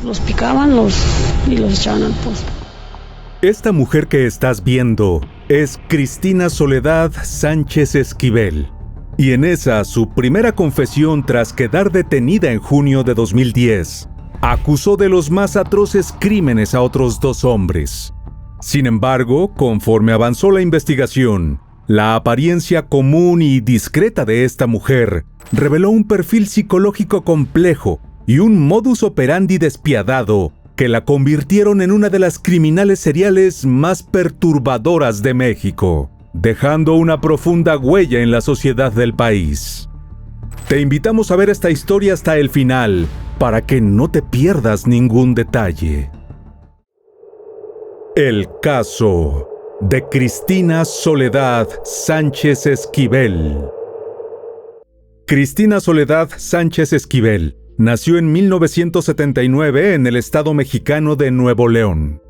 Los picaban y los echaban al pozo. Esta mujer que estás viendo es Cristina Soledad Sánchez Esquivel. Y en esa, su primera confesión tras quedar detenida en junio de 2010, acusó de los más atroces crímenes a otros 2 hombres. Sin embargo, conforme avanzó la investigación, la apariencia común y discreta de esta mujer reveló un perfil psicológico complejo y un modus operandi despiadado que la convirtieron en una de las criminales seriales más perturbadoras de México, dejando una profunda huella en la sociedad del país. Te invitamos a ver esta historia hasta el final, para que no te pierdas ningún detalle. El caso de Cristina Soledad Sánchez Esquivel. Cristina Soledad Sánchez Esquivel nació en 1979 en el estado mexicano de Nuevo León.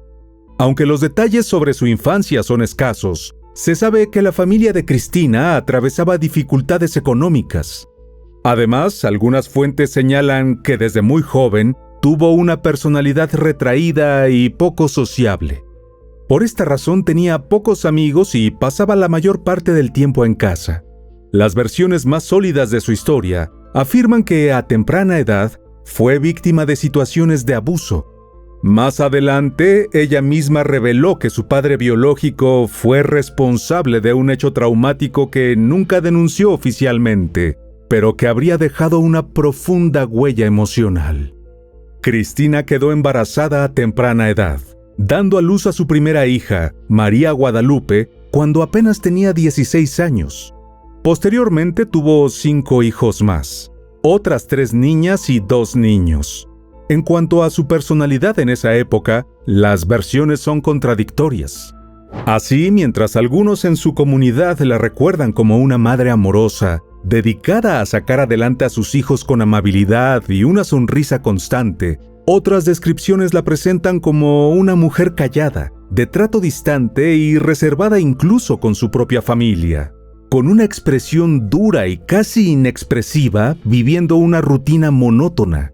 Aunque los detalles sobre su infancia son escasos, se sabe que la familia de Cristina atravesaba dificultades económicas. Además, algunas fuentes señalan que desde muy joven tuvo una personalidad retraída y poco sociable. Por esta razón tenía pocos amigos y pasaba la mayor parte del tiempo en casa. Las versiones más sólidas de su historia afirman que a temprana edad fue víctima de situaciones de abuso. Más adelante, ella misma reveló que su padre biológico fue responsable de un hecho traumático que nunca denunció oficialmente, pero que habría dejado una profunda huella emocional. Cristina quedó embarazada a temprana edad, dando a luz a su primera hija, María Guadalupe, cuando apenas tenía 16 años. Posteriormente tuvo 5 hijos más, otras 3 niñas y 2 niños. En cuanto a su personalidad en esa época, las versiones son contradictorias. Así, mientras algunos en su comunidad la recuerdan como una madre amorosa, dedicada a sacar adelante a sus hijos con amabilidad y una sonrisa constante, otras descripciones la presentan como una mujer callada, de trato distante y reservada incluso con su propia familia, con una expresión dura y casi inexpresiva, viviendo una rutina monótona.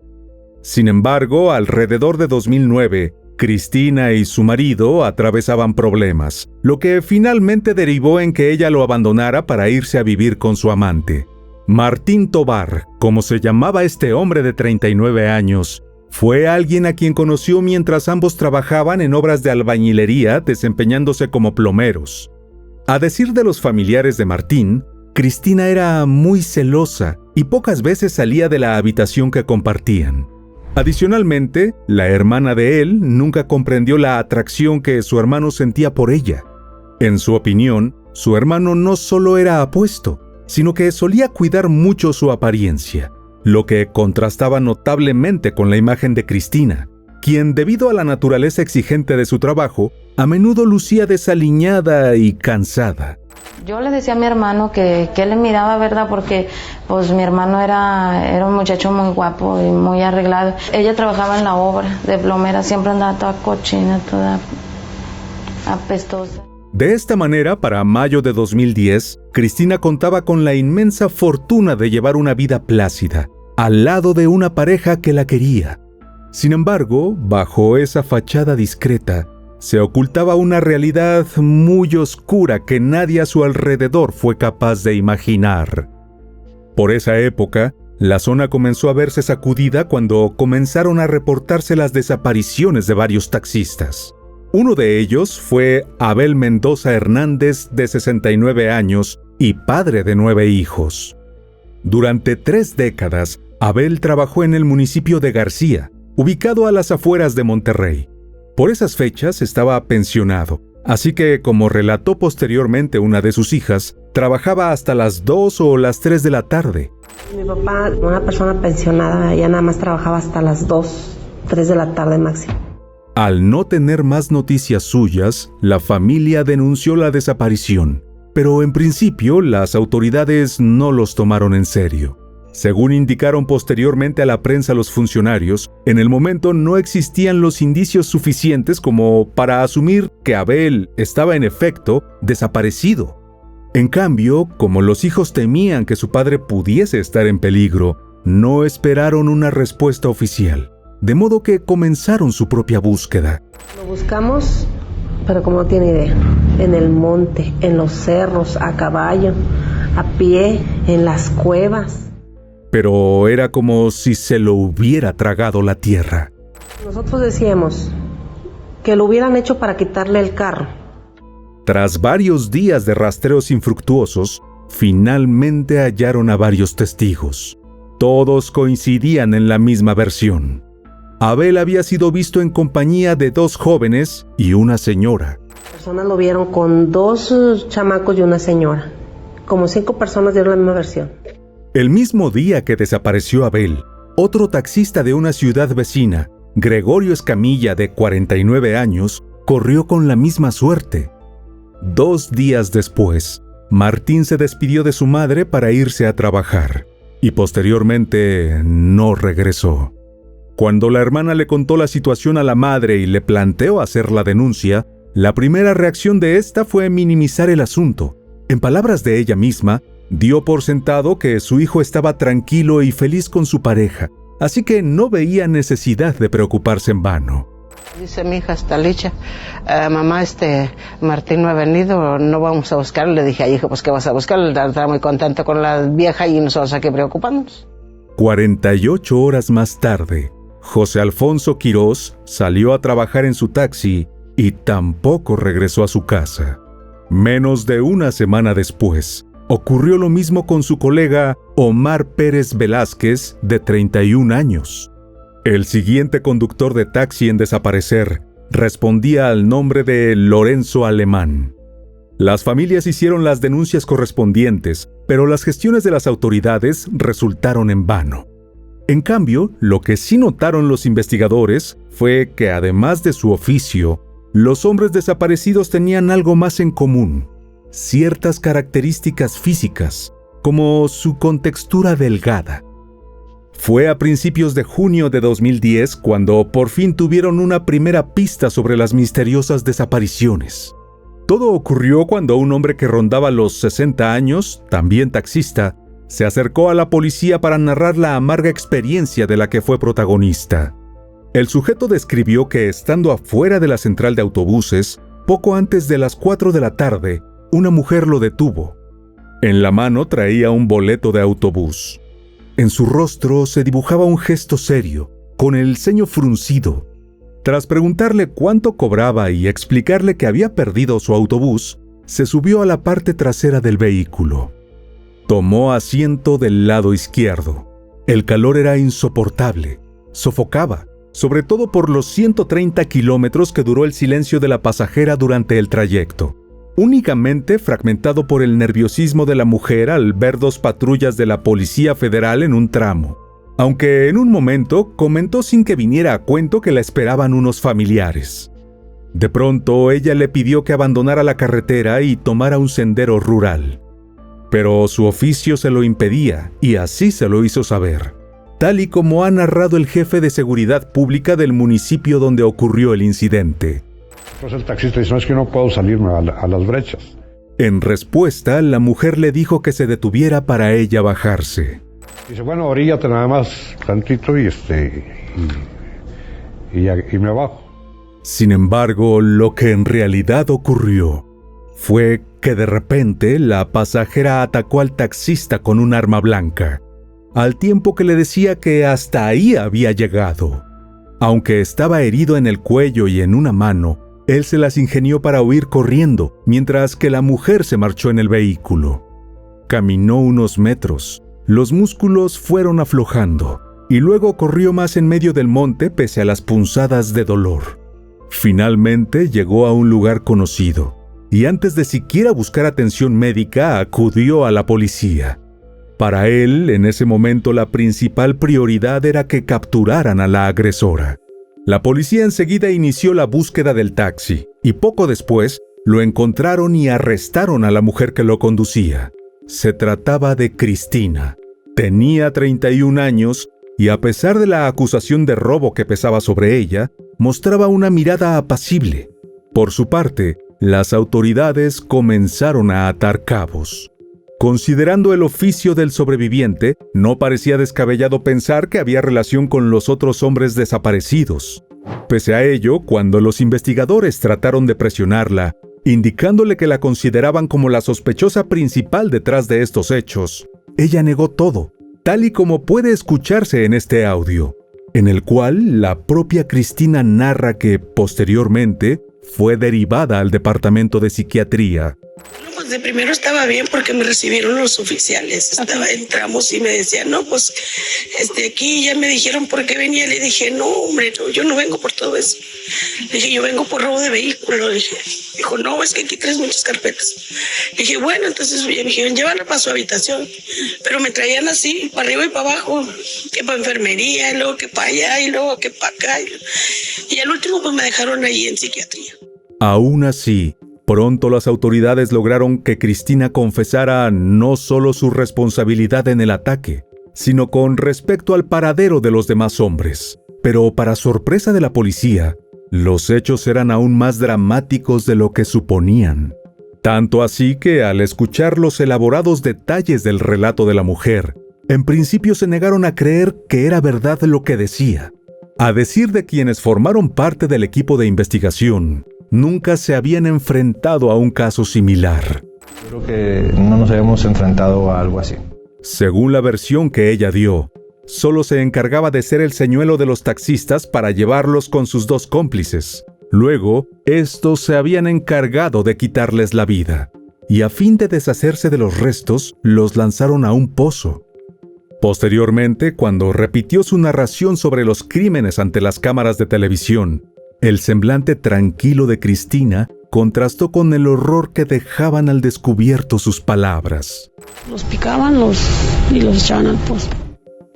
Sin embargo, alrededor de 2009, Cristina y su marido atravesaban problemas, lo que finalmente derivó en que ella lo abandonara para irse a vivir con su amante. Martín Tobar, como se llamaba este hombre de 39 años, fue alguien a quien conoció mientras ambos trabajaban en obras de albañilería desempeñándose como plomeros. A decir de los familiares de Martín, Cristina era muy celosa y pocas veces salía de la habitación que compartían. Adicionalmente, la hermana de él nunca comprendió la atracción que su hermano sentía por ella. En su opinión, su hermano no solo era apuesto, sino que solía cuidar mucho su apariencia, lo que contrastaba notablemente con la imagen de Cristina, quien, debido a la naturaleza exigente de su trabajo, a menudo lucía desaliñada y cansada. Yo le decía a mi hermano que él le miraba, ¿verdad? Porque pues mi hermano era un muchacho muy guapo y muy arreglado. Ella trabajaba en la obra de plomera, siempre andaba toda cochina, toda apestosa. De esta manera, para mayo de 2010, Cristina contaba con la inmensa fortuna de llevar una vida plácida, al lado de una pareja que la quería. Sin embargo, bajo esa fachada discreta, se ocultaba una realidad muy oscura que nadie a su alrededor fue capaz de imaginar. Por esa época, la zona comenzó a verse sacudida cuando comenzaron a reportarse las desapariciones de varios taxistas. Uno de ellos fue Abel Mendoza Hernández, de 69 años y padre de 9 hijos. Durante 3 décadas, Abel trabajó en el municipio de García, ubicado a las afueras de Monterrey. Por esas fechas estaba pensionado, así que, como relató posteriormente una de sus hijas, trabajaba hasta las 2 o las 3 de la tarde. Mi papá, una persona pensionada, ya nada más trabajaba hasta las 2, 3 de la tarde máximo. Al no tener más noticias suyas, la familia denunció la desaparición, pero en principio las autoridades no los tomaron en serio. Según indicaron posteriormente a la prensa los funcionarios, en el momento no existían los indicios suficientes como para asumir que Abel estaba en efecto desaparecido. En cambio, como los hijos temían que su padre pudiese estar en peligro, no esperaron una respuesta oficial. de modo que comenzaron su propia búsqueda. Lo buscamos, pero como no tiene idea, en el monte, en los cerros, a caballo, a pie, en las cuevas. Pero era como si se lo hubiera tragado la tierra. Nosotros decíamos que lo hubieran hecho para quitarle el carro. Tras varios días de rastreos infructuosos, finalmente hallaron a varios testigos. Todos coincidían en la misma versión. Abel había sido visto en compañía de 2 jóvenes y una señora. Las personas lo vieron con 2 chamacos y una señora. Como 5 personas dieron la misma versión. El mismo día que desapareció Abel, otro taxista de una ciudad vecina, Gregorio Escamilla, de 49 años, corrió con la misma suerte. 2 días después, Martín se despidió de su madre para irse a trabajar y posteriormente no regresó. Cuando la hermana le contó la situación a la madre y le planteó hacer la denuncia, la primera reacción de esta fue minimizar el asunto. En palabras de ella misma, dio por sentado que su hijo estaba tranquilo y feliz con su pareja, así que no veía necesidad de preocuparse en vano. Dice mi hija, está licha, mamá, Martín no ha venido, no vamos a buscarlo. Le dije, hijo, pues ¿qué vas a buscar? Está muy contento con la vieja y nosotros aquí preocupándonos. 48 horas más tarde, José Alfonso Quirós salió a trabajar en su taxi y tampoco regresó a su casa. Menos de una semana después, ocurrió lo mismo con su colega Omar Pérez Velázquez, de 31 años. El siguiente conductor de taxi en desaparecer respondía al nombre de Lorenzo Alemán. Las familias hicieron las denuncias correspondientes, pero las gestiones de las autoridades resultaron en vano. En cambio, lo que sí notaron los investigadores fue que, además de su oficio, los hombres desaparecidos tenían algo más en común: ciertas características físicas, como su contextura delgada. Fue a principios de junio de 2010 cuando por fin tuvieron una primera pista sobre las misteriosas desapariciones. Todo ocurrió cuando un hombre que rondaba los 60 años, también taxista, se acercó a la policía para narrar la amarga experiencia de la que fue protagonista. El sujeto describió que, estando afuera de la central de autobuses, poco antes de las 4 de la tarde, una mujer lo detuvo. En la mano traía un boleto de autobús. En su rostro se dibujaba un gesto serio, con el ceño fruncido. Tras preguntarle cuánto cobraba y explicarle que había perdido su autobús, se subió a la parte trasera del vehículo. Tomó asiento del lado izquierdo. El calor era insoportable, sofocaba, sobre todo por los 130 kilómetros que duró el silencio de la pasajera durante el trayecto, únicamente fragmentado por el nerviosismo de la mujer al ver 2 patrullas de la Policía Federal en un tramo, aunque en un momento comentó sin que viniera a cuento que la esperaban unos familiares. De pronto ella le pidió que abandonara la carretera y tomara un sendero rural, pero su oficio se lo impedía y así se lo hizo saber, tal y como ha narrado el jefe de seguridad pública del municipio donde ocurrió el incidente. Entonces el taxista dice, no, es que no puedo salirme a las brechas. En respuesta, la mujer le dijo que se detuviera para ella bajarse. Dice, bueno, oríllate nada más tantito y me bajo. Sin embargo, lo que en realidad ocurrió fue que de repente la pasajera atacó al taxista con un arma blanca, al tiempo que le decía que hasta ahí había llegado. Aunque estaba herido en el cuello y en una mano, él se las ingenió para huir corriendo, mientras que la mujer se marchó en el vehículo. Caminó unos metros, los músculos fueron aflojando, y luego corrió más en medio del monte pese a las punzadas de dolor. Finalmente llegó a un lugar conocido, y antes de siquiera buscar atención médica, acudió a la policía. Para él, en ese momento, la principal prioridad era que capturaran a la agresora. La policía enseguida inició la búsqueda del taxi, y poco después lo encontraron y arrestaron a la mujer que lo conducía. Se trataba de Cristina. Tenía 31 años y, a pesar de la acusación de robo que pesaba sobre ella, mostraba una mirada apacible. Por su parte, las autoridades comenzaron a atar cabos. Considerando el oficio del sobreviviente, no parecía descabellado pensar que había relación con los otros hombres desaparecidos. Pese a ello, cuando los investigadores trataron de presionarla, indicándole que la consideraban como la sospechosa principal detrás de estos hechos, ella negó todo, tal y como puede escucharse en este audio, en el cual la propia Cristina narra que, posteriormente, fue derivada al departamento de psiquiatría. Pues de primero estaba bien porque me recibieron los oficiales. Entramos y me decían, no, pues aquí ya me dijeron por qué venía. Le dije, no, hombre, no, yo no vengo por todo eso. Le dije, yo vengo por robo de vehículo. Le dije, dijo, no, es que aquí traes muchas carpetas. Le dije, bueno, entonces me dijeron, llévala para su habitación. Pero me traían así, para arriba y para abajo, que para enfermería, y luego que para allá, y luego que para acá. Y al último, pues me dejaron ahí en psiquiatría. Aún así, pronto las autoridades lograron que Cristina confesara no solo su responsabilidad en el ataque, sino con respecto al paradero de los demás hombres. Pero para sorpresa de la policía, los hechos eran aún más dramáticos de lo que suponían. Tanto así que al escuchar los elaborados detalles del relato de la mujer, en principio se negaron a creer que era verdad lo que decía. A decir de quienes formaron parte del equipo de investigación, nunca se habían enfrentado a un caso similar. Creo que no nos habíamos enfrentado a algo así. Según la versión que ella dio, solo se encargaba de ser el señuelo de los taxistas para llevarlos con sus dos cómplices. Luego, estos se habían encargado de quitarles la vida, y a fin de deshacerse de los restos, los lanzaron a un pozo. Posteriormente, cuando repitió su narración sobre los crímenes ante las cámaras de televisión, el semblante tranquilo de Cristina contrastó con el horror que dejaban al descubierto sus palabras. Los picaban y los echaban al pozo.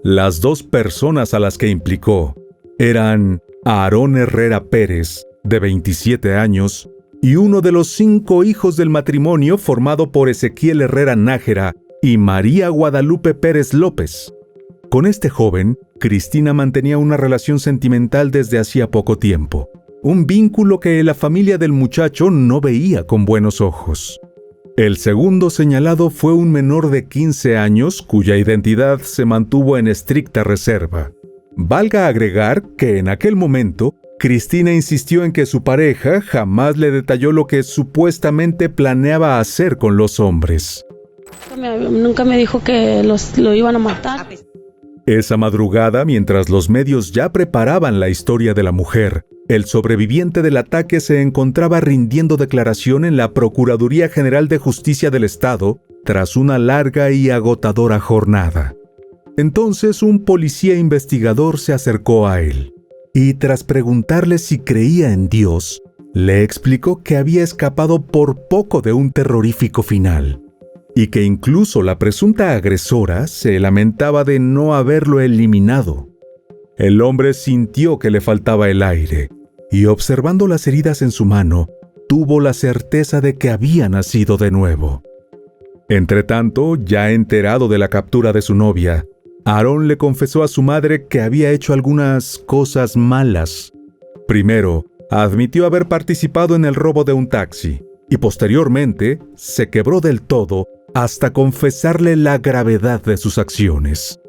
Las dos personas a las que implicó eran Aarón Herrera Pérez, de 27 años, y uno de los 5 hijos del matrimonio formado por Ezequiel Herrera Nájera y María Guadalupe Pérez López. Con este joven, Cristina mantenía una relación sentimental desde hacía poco tiempo, un vínculo que la familia del muchacho no veía con buenos ojos. El segundo señalado fue un menor de 15 años cuya identidad se mantuvo en estricta reserva. Valga agregar que en aquel momento, Cristina insistió en que su pareja jamás le detalló lo que supuestamente planeaba hacer con los hombres. Nunca me dijo que lo iban a matar. Esa madrugada, mientras los medios ya preparaban la historia de la mujer, el sobreviviente del ataque se encontraba rindiendo declaración en la Procuraduría General de Justicia del Estado tras una larga y agotadora jornada. Entonces un policía investigador se acercó a él y, tras preguntarle si creía en Dios, le explicó que había escapado por poco de un terrorífico final, y que incluso la presunta agresora se lamentaba de no haberlo eliminado. El hombre sintió que le faltaba el aire, y observando las heridas en su mano, tuvo la certeza de que había nacido de nuevo. Entretanto, ya enterado de la captura de su novia, Aarón le confesó a su madre que había hecho algunas cosas malas. Primero, admitió haber participado en el robo de un taxi, y posteriormente se quebró del todo hasta confesarle la gravedad de sus acciones.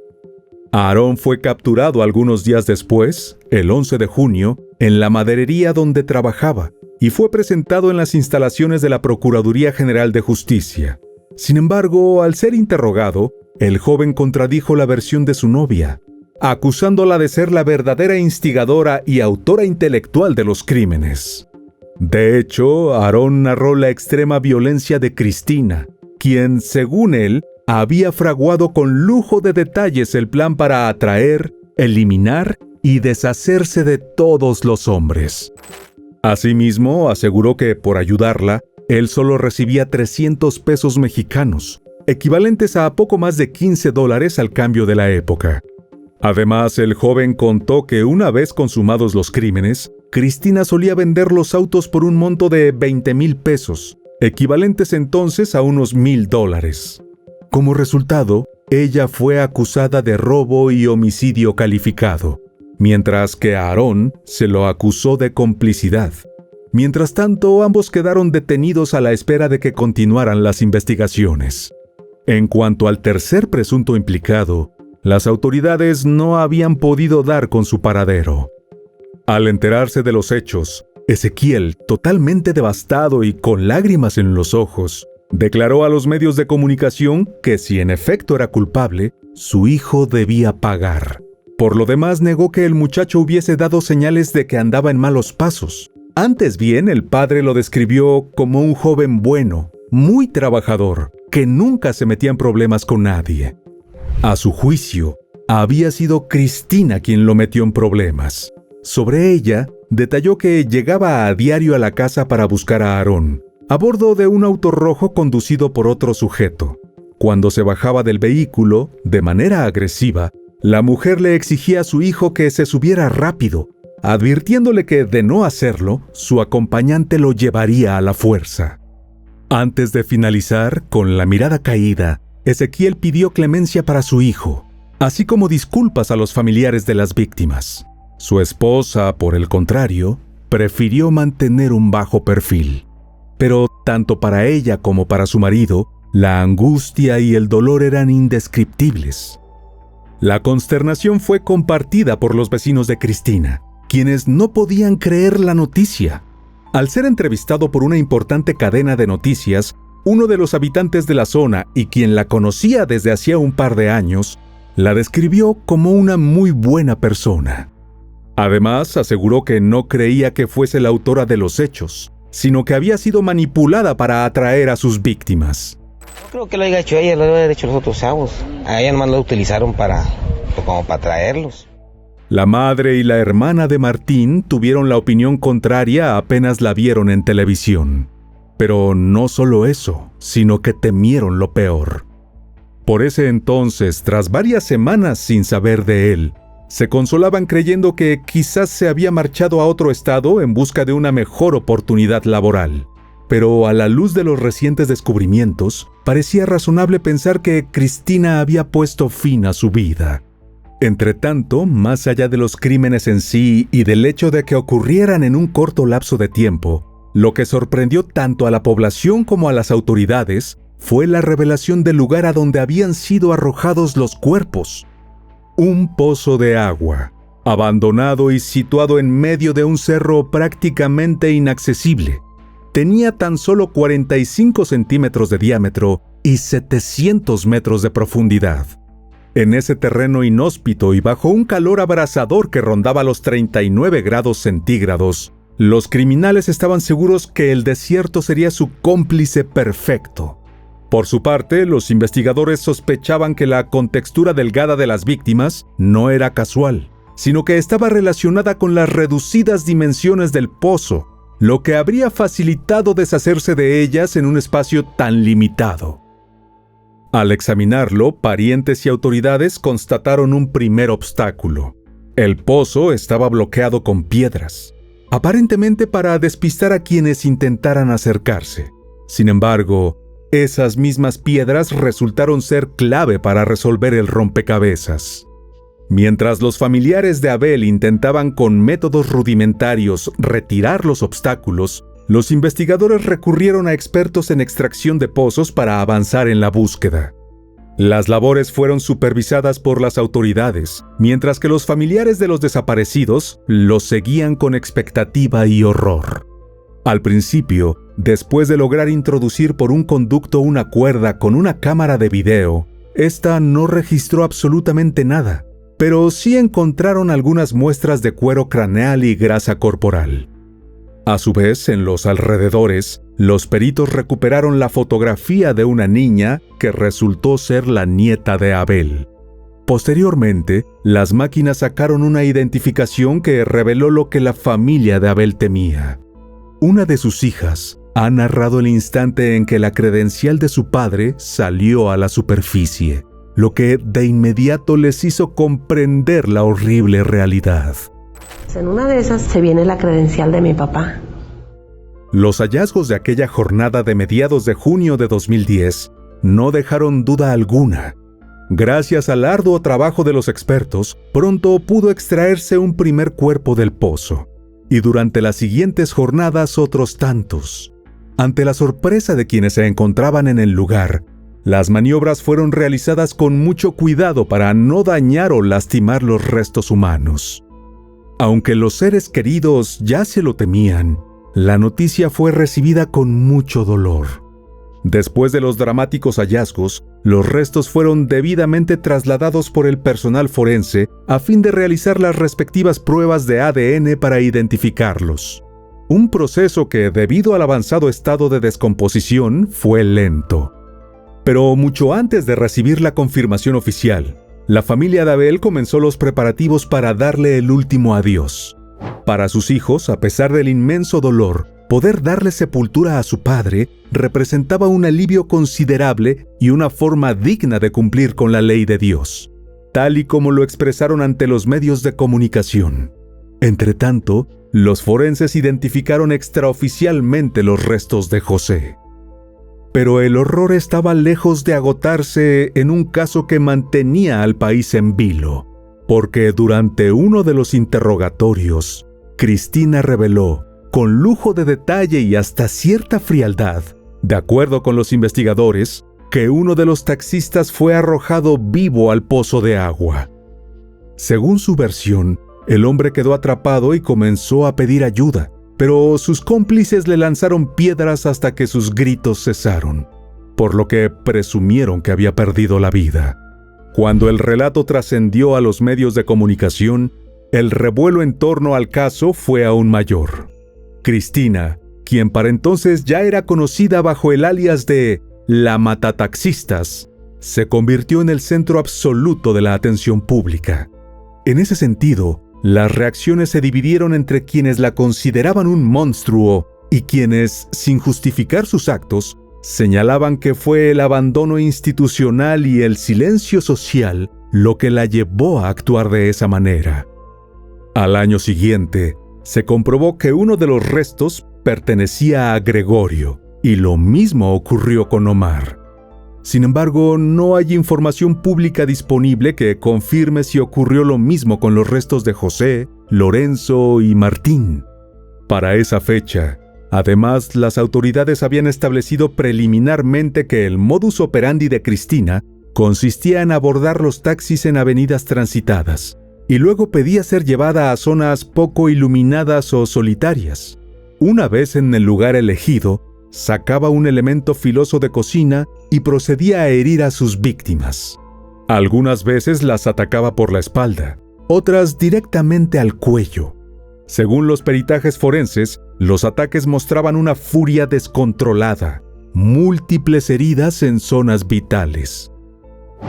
Aarón fue capturado algunos días después, el 11 de junio, en la maderería donde trabajaba, y fue presentado en las instalaciones de la Procuraduría General de Justicia. Sin embargo, al ser interrogado, el joven contradijo la versión de su novia, acusándola de ser la verdadera instigadora y autora intelectual de los crímenes. De hecho, Aarón narró la extrema violencia de Cristina, quien, según él, había fraguado con lujo de detalles el plan para atraer, eliminar y deshacerse de todos los hombres. Asimismo, aseguró que, por ayudarla, él solo recibía 300 pesos mexicanos, equivalentes a poco más de $15 al cambio de la época. Además, el joven contó que una vez consumados los crímenes, Cristina solía vender los autos por un monto de 20,000 pesos, equivalentes entonces a unos $1,000. Como resultado, ella fue acusada de robo y homicidio calificado, mientras que a Aarón se lo acusó de complicidad. Mientras tanto, ambos quedaron detenidos a la espera de que continuaran las investigaciones. En cuanto al tercer presunto implicado, las autoridades no habían podido dar con su paradero. Al enterarse de los hechos, Ezequiel, totalmente devastado y con lágrimas en los ojos, declaró a los medios de comunicación que si en efecto era culpable, su hijo debía pagar. Por lo demás, negó que el muchacho hubiese dado señales de que andaba en malos pasos. Antes bien, el padre lo describió como un joven bueno, muy trabajador, que nunca se metía en problemas con nadie. A su juicio, había sido Cristina quien lo metió en problemas. Sobre ella, detalló que llegaba a diario a la casa para buscar a Aarón, a bordo de un auto rojo conducido por otro sujeto. Cuando se bajaba del vehículo, de manera agresiva, la mujer le exigía a su hijo que se subiera rápido, advirtiéndole que, de no hacerlo, su acompañante lo llevaría a la fuerza. Antes de finalizar, con la mirada caída, Ezequiel pidió clemencia para su hijo, así como disculpas a los familiares de las víctimas. Su esposa, por el contrario, prefirió mantener un bajo perfil. Pero tanto para ella como para su marido, la angustia y el dolor eran indescriptibles. La consternación fue compartida por los vecinos de Cristina, quienes no podían creer la noticia. Al ser entrevistado por una importante cadena de noticias, uno de los habitantes de la zona y quien la conocía desde hacía un par de años, la describió como una muy buena persona. Además, aseguró que no creía que fuese la autora de los hechos, sino que había sido manipulada para atraer a sus víctimas. No creo que lo haya hecho ella, lo haya hecho los otros chavos. A ella nomás lo utilizaron como para traerlos. La madre y la hermana de Martín tuvieron la opinión contraria apenas la vieron en televisión. Pero no solo eso, sino que temieron lo peor. Por ese entonces, tras varias semanas sin saber de él, se consolaban creyendo que quizás se había marchado a otro estado en busca de una mejor oportunidad laboral. Pero a la luz de los recientes descubrimientos, parecía razonable pensar que Cristina había puesto fin a su vida. Entretanto, más allá de los crímenes en sí y del hecho de que ocurrieran en un corto lapso de tiempo, lo que sorprendió tanto a la población como a las autoridades fue la revelación del lugar a donde habían sido arrojados los cuerpos. Un pozo de agua, abandonado y situado en medio de un cerro prácticamente inaccesible. Tenía tan solo 45 centímetros de diámetro y 700 metros de profundidad. En ese terreno inhóspito y bajo un calor abrasador que rondaba los 39 grados centígrados, los criminales estaban seguros que el desierto sería su cómplice perfecto. Por su parte, los investigadores sospechaban que la contextura delgada de las víctimas no era casual, sino que estaba relacionada con las reducidas dimensiones del pozo, lo que habría facilitado deshacerse de ellas en un espacio tan limitado. Al examinarlo, parientes y autoridades constataron un primer obstáculo. El pozo estaba bloqueado con piedras, aparentemente para despistar a quienes intentaran acercarse. Sin embargo, esas mismas piedras resultaron ser clave para resolver el rompecabezas. Mientras los familiares de Abel intentaban con métodos rudimentarios retirar los obstáculos, los investigadores recurrieron a expertos en extracción de pozos para avanzar en la búsqueda. Las labores fueron supervisadas por las autoridades, mientras que los familiares de los desaparecidos los seguían con expectativa y horror. Al principio, después de lograr introducir por un conducto una cuerda con una cámara de video, esta no registró absolutamente nada, pero sí encontraron algunas muestras de cuero craneal y grasa corporal. A su vez, en los alrededores, los peritos recuperaron la fotografía de una niña que resultó ser la nieta de Abel. Posteriormente, las máquinas sacaron una identificación que reveló lo que la familia de Abel temía. Una de sus hijas ha narrado el instante en que la credencial de su padre salió a la superficie, lo que de inmediato les hizo comprender la horrible realidad. En una de esas se viene la credencial de mi papá. Los hallazgos de aquella jornada de mediados de junio de 2010 no dejaron duda alguna. Gracias al arduo trabajo de los expertos, pronto pudo extraerse un primer cuerpo del pozo, y durante las siguientes jornadas otros tantos. Ante la sorpresa de quienes se encontraban en el lugar, Las maniobras fueron realizadas con mucho cuidado para no dañar o lastimar los restos humanos. Aunque los seres queridos ya se lo temían, la noticia fue recibida con mucho dolor. Después de los dramáticos hallazgos, los restos fueron debidamente trasladados por el personal forense a fin de realizar las respectivas pruebas de ADN para identificarlos. Un proceso que, debido al avanzado estado de descomposición, fue lento. Pero mucho antes de recibir la confirmación oficial, la familia de Abel comenzó los preparativos para darle el último adiós. Para sus hijos, a pesar del inmenso dolor, poder darle sepultura a su padre representaba un alivio considerable y una forma digna de cumplir con la ley de Dios, tal y como lo expresaron ante los medios de comunicación. Entretanto, los forenses identificaron extraoficialmente los restos de José. Pero el horror estaba lejos de agotarse en un caso que mantenía al país en vilo, porque durante uno de los interrogatorios, Cristina reveló, con lujo de detalle y hasta cierta frialdad, de acuerdo con los investigadores, que uno de los taxistas fue arrojado vivo al pozo de agua. Según su versión, el hombre quedó atrapado y comenzó a pedir ayuda, pero sus cómplices le lanzaron piedras hasta que sus gritos cesaron, por lo que presumieron que había perdido la vida. Cuando el relato trascendió a los medios de comunicación, el revuelo en torno al caso fue aún mayor. Cristina, quien para entonces ya era conocida bajo el alias de La Matataxistas, se convirtió en el centro absoluto de la atención pública. En ese sentido, las reacciones se dividieron entre quienes la consideraban un monstruo y quienes, sin justificar sus actos, señalaban que fue el abandono institucional y el silencio social lo que la llevó a actuar de esa manera. Al año siguiente, se comprobó que uno de los restos pertenecía a Gregorio, y lo mismo ocurrió con Omar. Sin embargo, no hay información pública disponible que confirme si ocurrió lo mismo con los restos de José, Lorenzo y Martín. Para esa fecha, además, las autoridades habían establecido preliminarmente que el modus operandi de Cristina consistía en abordar los taxis en avenidas transitadas, y luego pedía ser llevada a zonas poco iluminadas o solitarias. Una vez en el lugar elegido, sacaba un elemento filoso de cocina y procedía a herir a sus víctimas. Algunas veces las atacaba por la espalda, otras directamente al cuello. Según los peritajes forenses, los ataques mostraban una furia descontrolada, múltiples heridas en zonas vitales.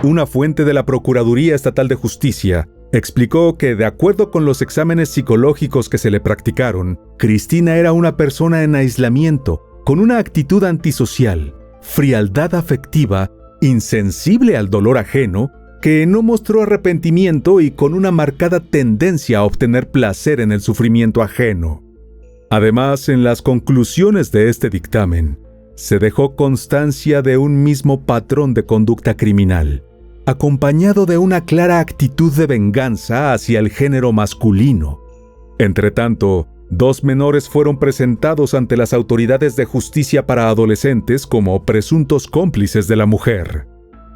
Una fuente de la Procuraduría Estatal de Justicia explicó que, de acuerdo con los exámenes psicológicos que se le practicaron, Cristina era una persona en aislamiento, con una actitud antisocial, frialdad afectiva, insensible al dolor ajeno, que no mostró arrepentimiento y con una marcada tendencia a obtener placer en el sufrimiento ajeno. Además, en las conclusiones de este dictamen, se dejó constancia de un mismo patrón de conducta criminal, acompañado de una clara actitud de venganza hacia el género masculino. Entretanto, 2 menores fueron presentados ante las autoridades de justicia para adolescentes como presuntos cómplices de la mujer.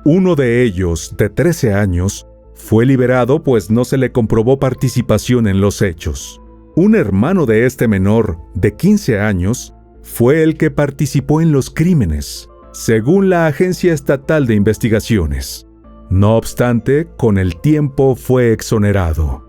Uno de ellos, de 13 años, fue liberado pues no se le comprobó participación en los hechos. Un hermano de este menor, de 15 años, fue el que participó en los crímenes, según la Agencia Estatal de Investigaciones. No obstante, con el tiempo fue exonerado.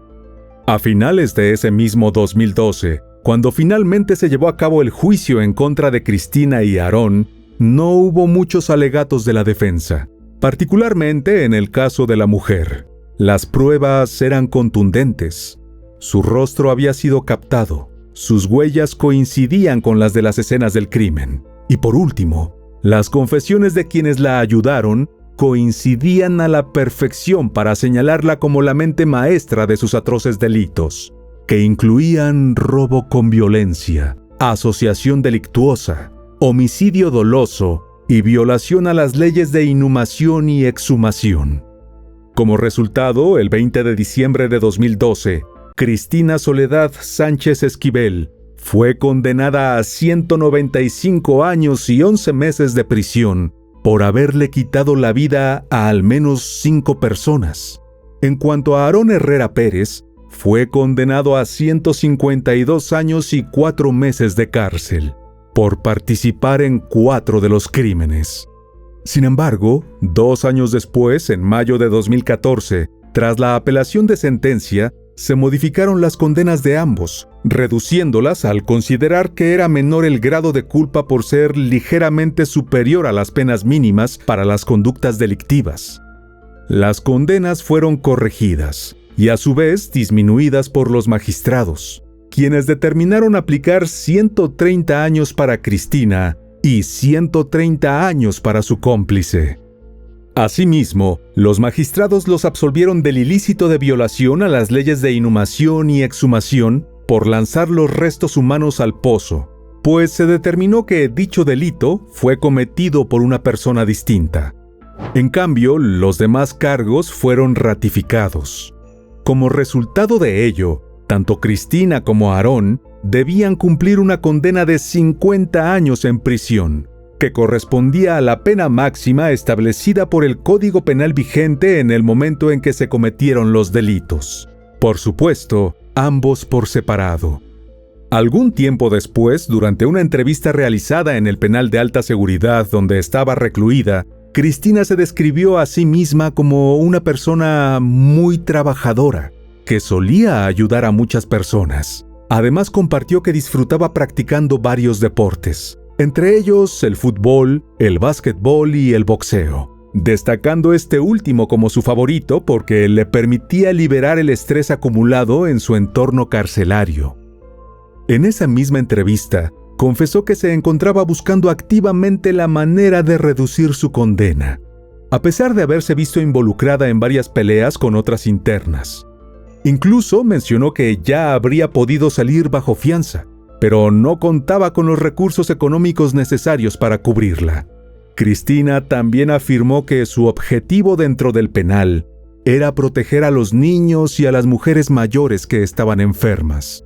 A finales de ese mismo 2012, cuando finalmente se llevó a cabo el juicio en contra de Cristina y Aarón, no hubo muchos alegatos de la defensa, particularmente en el caso de la mujer. Las pruebas eran contundentes. Su rostro había sido captado, sus huellas coincidían con las de las escenas del crimen, y por último, las confesiones de quienes la ayudaron coincidían a la perfección para señalarla como la mente maestra de sus atroces delitos, que incluían robo con violencia, asociación delictuosa, homicidio doloso y violación a las leyes de inhumación y exhumación. Como resultado, el 20 de diciembre de 2012, Cristina Soledad Sánchez Esquivel fue condenada a 195 años y 11 meses de prisión por haberle quitado la vida a al menos 5 personas. En cuanto a Aarón Herrera Pérez, fue condenado a 152 años y 4 meses de cárcel por participar en 4 de los crímenes. Sin embargo, 2 años después, en mayo de 2014, tras la apelación de sentencia, se modificaron las condenas de ambos, reduciéndolas al considerar que era menor el grado de culpa por ser ligeramente superior a las penas mínimas para las conductas delictivas. Las condenas fueron corregidas y a su vez disminuidas por los magistrados, quienes determinaron aplicar 130 años para Cristina y 130 años para su cómplice. Asimismo, los magistrados los absolvieron del ilícito de violación a las leyes de inhumación y exhumación por lanzar los restos humanos al pozo, pues se determinó que dicho delito fue cometido por una persona distinta. En cambio, los demás cargos fueron ratificados. Como resultado de ello, tanto Cristina como Aarón debían cumplir una condena de 50 años en prisión, que correspondía a la pena máxima establecida por el Código Penal vigente en el momento en que se cometieron los delitos. Por supuesto, ambos por separado. Algún tiempo después, durante una entrevista realizada en el penal de alta seguridad donde estaba recluida, Cristina se describió a sí misma como una persona muy trabajadora, que solía ayudar a muchas personas. Además, compartió que disfrutaba practicando varios deportes, entre ellos el fútbol, el básquetbol y el boxeo, destacando este último como su favorito porque le permitía liberar el estrés acumulado en su entorno carcelario. En esa misma entrevista, confesó que se encontraba buscando activamente la manera de reducir su condena, a pesar de haberse visto involucrada en varias peleas con otras internas. Incluso mencionó que ya habría podido salir bajo fianza, pero no contaba con los recursos económicos necesarios para cubrirla. Cristina también afirmó que su objetivo dentro del penal era proteger a los niños y a las mujeres mayores que estaban enfermas.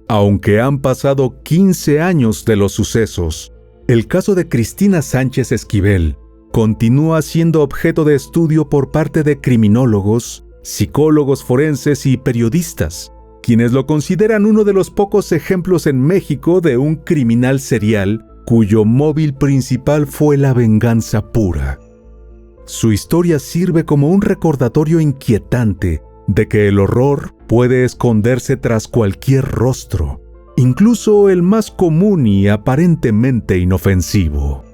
Aunque han pasado 15 años de los sucesos, el caso de Cristina Sánchez Esquivel continúa siendo objeto de estudio por parte de criminólogos, psicólogos forenses y periodistas, quienes lo consideran uno de los pocos ejemplos en México de un criminal serial cuyo móvil principal fue la venganza pura. Su historia sirve como un recordatorio inquietante de que el horror puede esconderse tras cualquier rostro, incluso el más común y aparentemente inofensivo.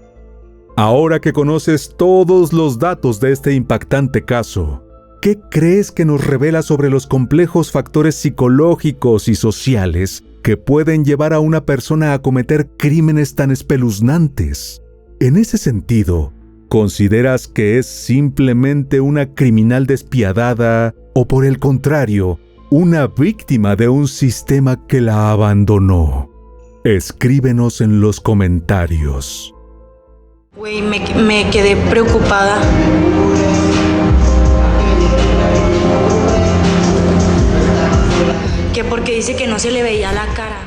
Ahora que conoces todos los datos de este impactante caso, ¿qué crees que nos revela sobre los complejos factores psicológicos y sociales que pueden llevar a una persona a cometer crímenes tan espeluznantes? En ese sentido, ¿consideras que es simplemente una criminal despiadada o, por el contrario, una víctima de un sistema que la abandonó? Escríbenos en los comentarios. Güey, me quedé preocupada. Que porque dice que no se le veía la cara.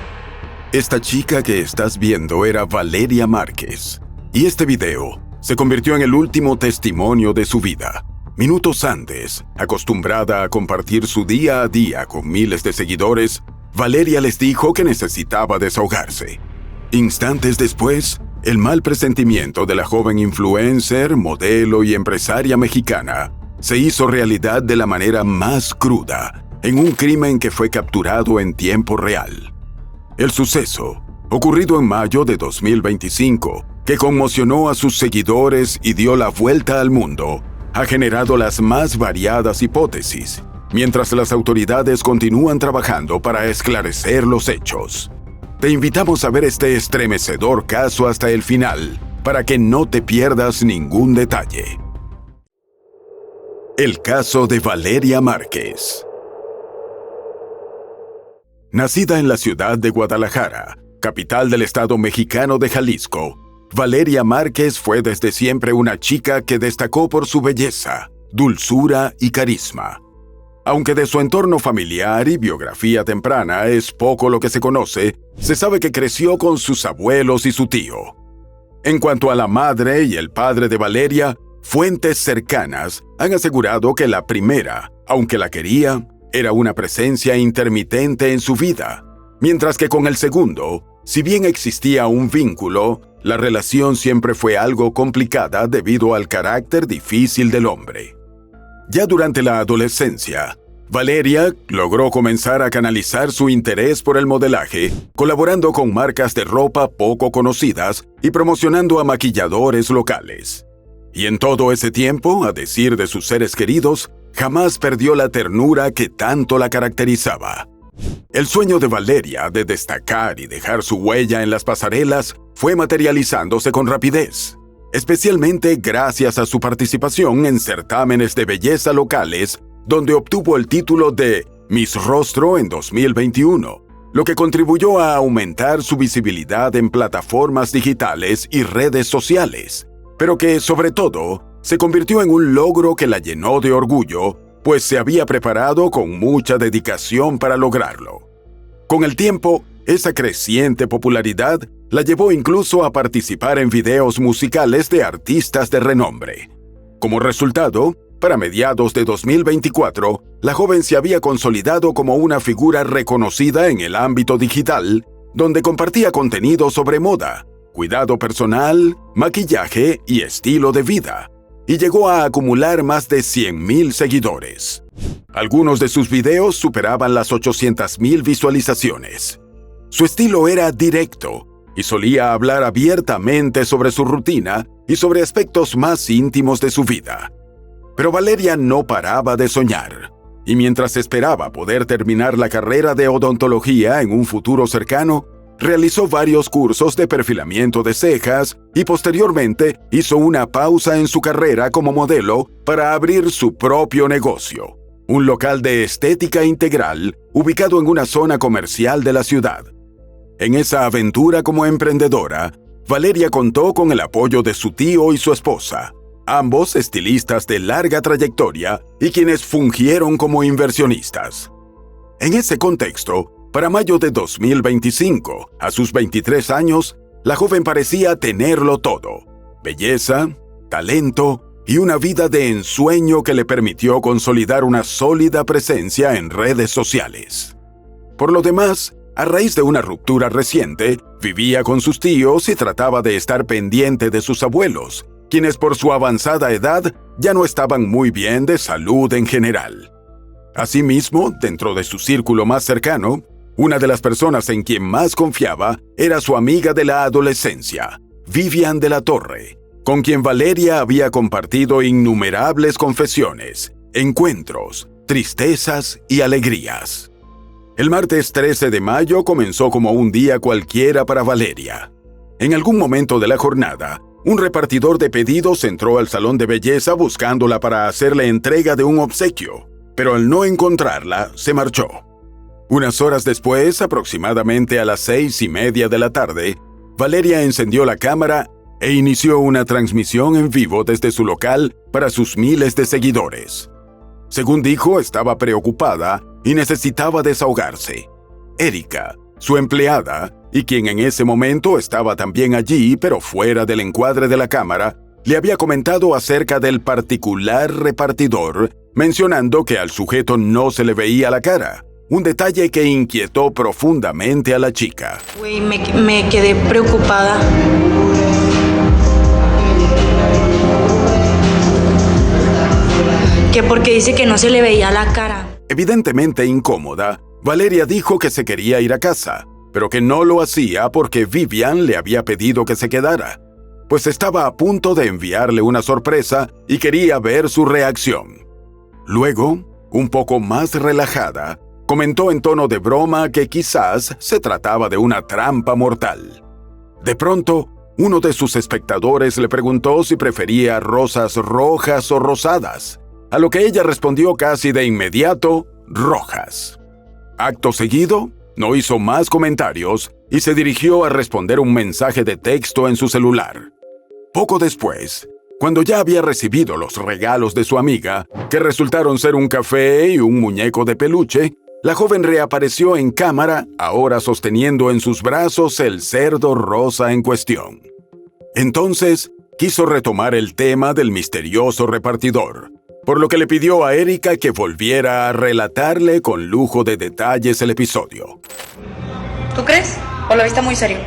Esta chica que estás viendo era Valeria Márquez. Y este video se convirtió en el último testimonio de su vida. Minutos antes, acostumbrada a compartir su día a día con miles de seguidores, Valeria les dijo que necesitaba desahogarse. Instantes después, el mal presentimiento de la joven influencer, modelo y empresaria mexicana se hizo realidad de la manera más cruda, en un crimen que fue capturado en tiempo real. El suceso, ocurrido en mayo de 2025, que conmocionó a sus seguidores y dio la vuelta al mundo, ha generado las más variadas hipótesis, mientras las autoridades continúan trabajando para esclarecer los hechos. Te invitamos a ver este estremecedor caso hasta el final, para que no te pierdas ningún detalle. El caso de Valeria Márquez. Nacida en la ciudad de Guadalajara, capital del estado mexicano de Jalisco, Valeria Márquez fue desde siempre una chica que destacó por su belleza, dulzura y carisma. Aunque de su entorno familiar y biografía temprana es poco lo que se conoce, se sabe que creció con sus abuelos y su tío. En cuanto a la madre y el padre de Valeria, fuentes cercanas han asegurado que la primera, aunque la quería, era una presencia intermitente en su vida, mientras que con el segundo, si bien existía un vínculo, la relación siempre fue algo complicada debido al carácter difícil del hombre. Ya durante la adolescencia, Valeria logró comenzar a canalizar su interés por el modelaje, colaborando con marcas de ropa poco conocidas y promocionando a maquilladores locales. Y en todo ese tiempo, a decir de sus seres queridos, jamás perdió la ternura que tanto la caracterizaba. El sueño de Valeria de destacar y dejar su huella en las pasarelas fue materializándose con rapidez, especialmente gracias a su participación en certámenes de belleza locales, donde obtuvo el título de Miss Rostro en 2021, lo que contribuyó a aumentar su visibilidad en plataformas digitales y redes sociales, pero que, sobre todo, se convirtió en un logro que la llenó de orgullo, pues se había preparado con mucha dedicación para lograrlo. Con el tiempo, esa creciente popularidad la llevó incluso a participar en videos musicales de artistas de renombre. Como resultado, para mediados de 2024, la joven se había consolidado como una figura reconocida en el ámbito digital, donde compartía contenido sobre moda, cuidado personal, maquillaje y estilo de vida, y llegó a acumular más de 100,000 seguidores. Algunos de sus videos superaban las 800,000 visualizaciones. Su estilo era directo y solía hablar abiertamente sobre su rutina y sobre aspectos más íntimos de su vida. Pero Valeria no paraba de soñar, y mientras esperaba poder terminar la carrera de odontología en un futuro cercano, realizó varios cursos de perfilamiento de cejas y posteriormente hizo una pausa en su carrera como modelo para abrir su propio negocio, un local de estética integral ubicado en una zona comercial de la ciudad. En esa aventura como emprendedora, Valeria contó con el apoyo de su tío y su esposa, ambos estilistas de larga trayectoria y quienes fungieron como inversionistas. En ese contexto, para mayo de 2025, a sus 23 años, la joven parecía tenerlo todo: belleza, talento y una vida de ensueño que le permitió consolidar una sólida presencia en redes sociales. Por lo demás, a raíz de una ruptura reciente, vivía con sus tíos y trataba de estar pendiente de sus abuelos, quienes por su avanzada edad ya no estaban muy bien de salud en general. Asimismo, dentro de su círculo más cercano, una de las personas en quien más confiaba era su amiga de la adolescencia, Vivian de la Torre, con quien Valeria había compartido innumerables confesiones, encuentros, tristezas y alegrías. El martes 13 de mayo comenzó como un día cualquiera para Valeria. En algún momento de la jornada, un repartidor de pedidos entró al salón de belleza buscándola para hacerle entrega de un obsequio, pero al no encontrarla, se marchó. Unas horas después, aproximadamente a las 6:30 de la tarde, Valeria encendió la cámara e inició una transmisión en vivo desde su local para sus miles de seguidores. Según dijo, estaba preocupada y necesitaba desahogarse. Erika, su empleada, y quien en ese momento estaba también allí, pero fuera del encuadre de la cámara, le había comentado acerca del particular repartidor, mencionando que al sujeto no se le veía la cara, un detalle que inquietó profundamente a la chica. Güey, me quedé preocupada. Que porque dice que no se le veía la cara. Evidentemente incómoda, Valeria dijo que se quería ir a casa, pero que no lo hacía porque Vivian le había pedido que se quedara, pues estaba a punto de enviarle una sorpresa y quería ver su reacción. Luego, un poco más relajada, comentó en tono de broma que quizás se trataba de una trampa mortal. De pronto, uno de sus espectadores le preguntó si prefería rosas rojas o rosadas, a lo que ella respondió casi de inmediato: rojas. Acto seguido, no hizo más comentarios y se dirigió a responder un mensaje de texto en su celular. Poco después, cuando ya había recibido los regalos de su amiga, que resultaron ser un café y un muñeco de peluche, la joven reapareció en cámara, ahora sosteniendo en sus brazos el cerdo rosa en cuestión. Entonces, quiso retomar el tema del misterioso repartidor, por lo que le pidió a Erika que volviera a relatarle con lujo de detalles el episodio. ¿Tú crees? ¿O lo viste muy serio?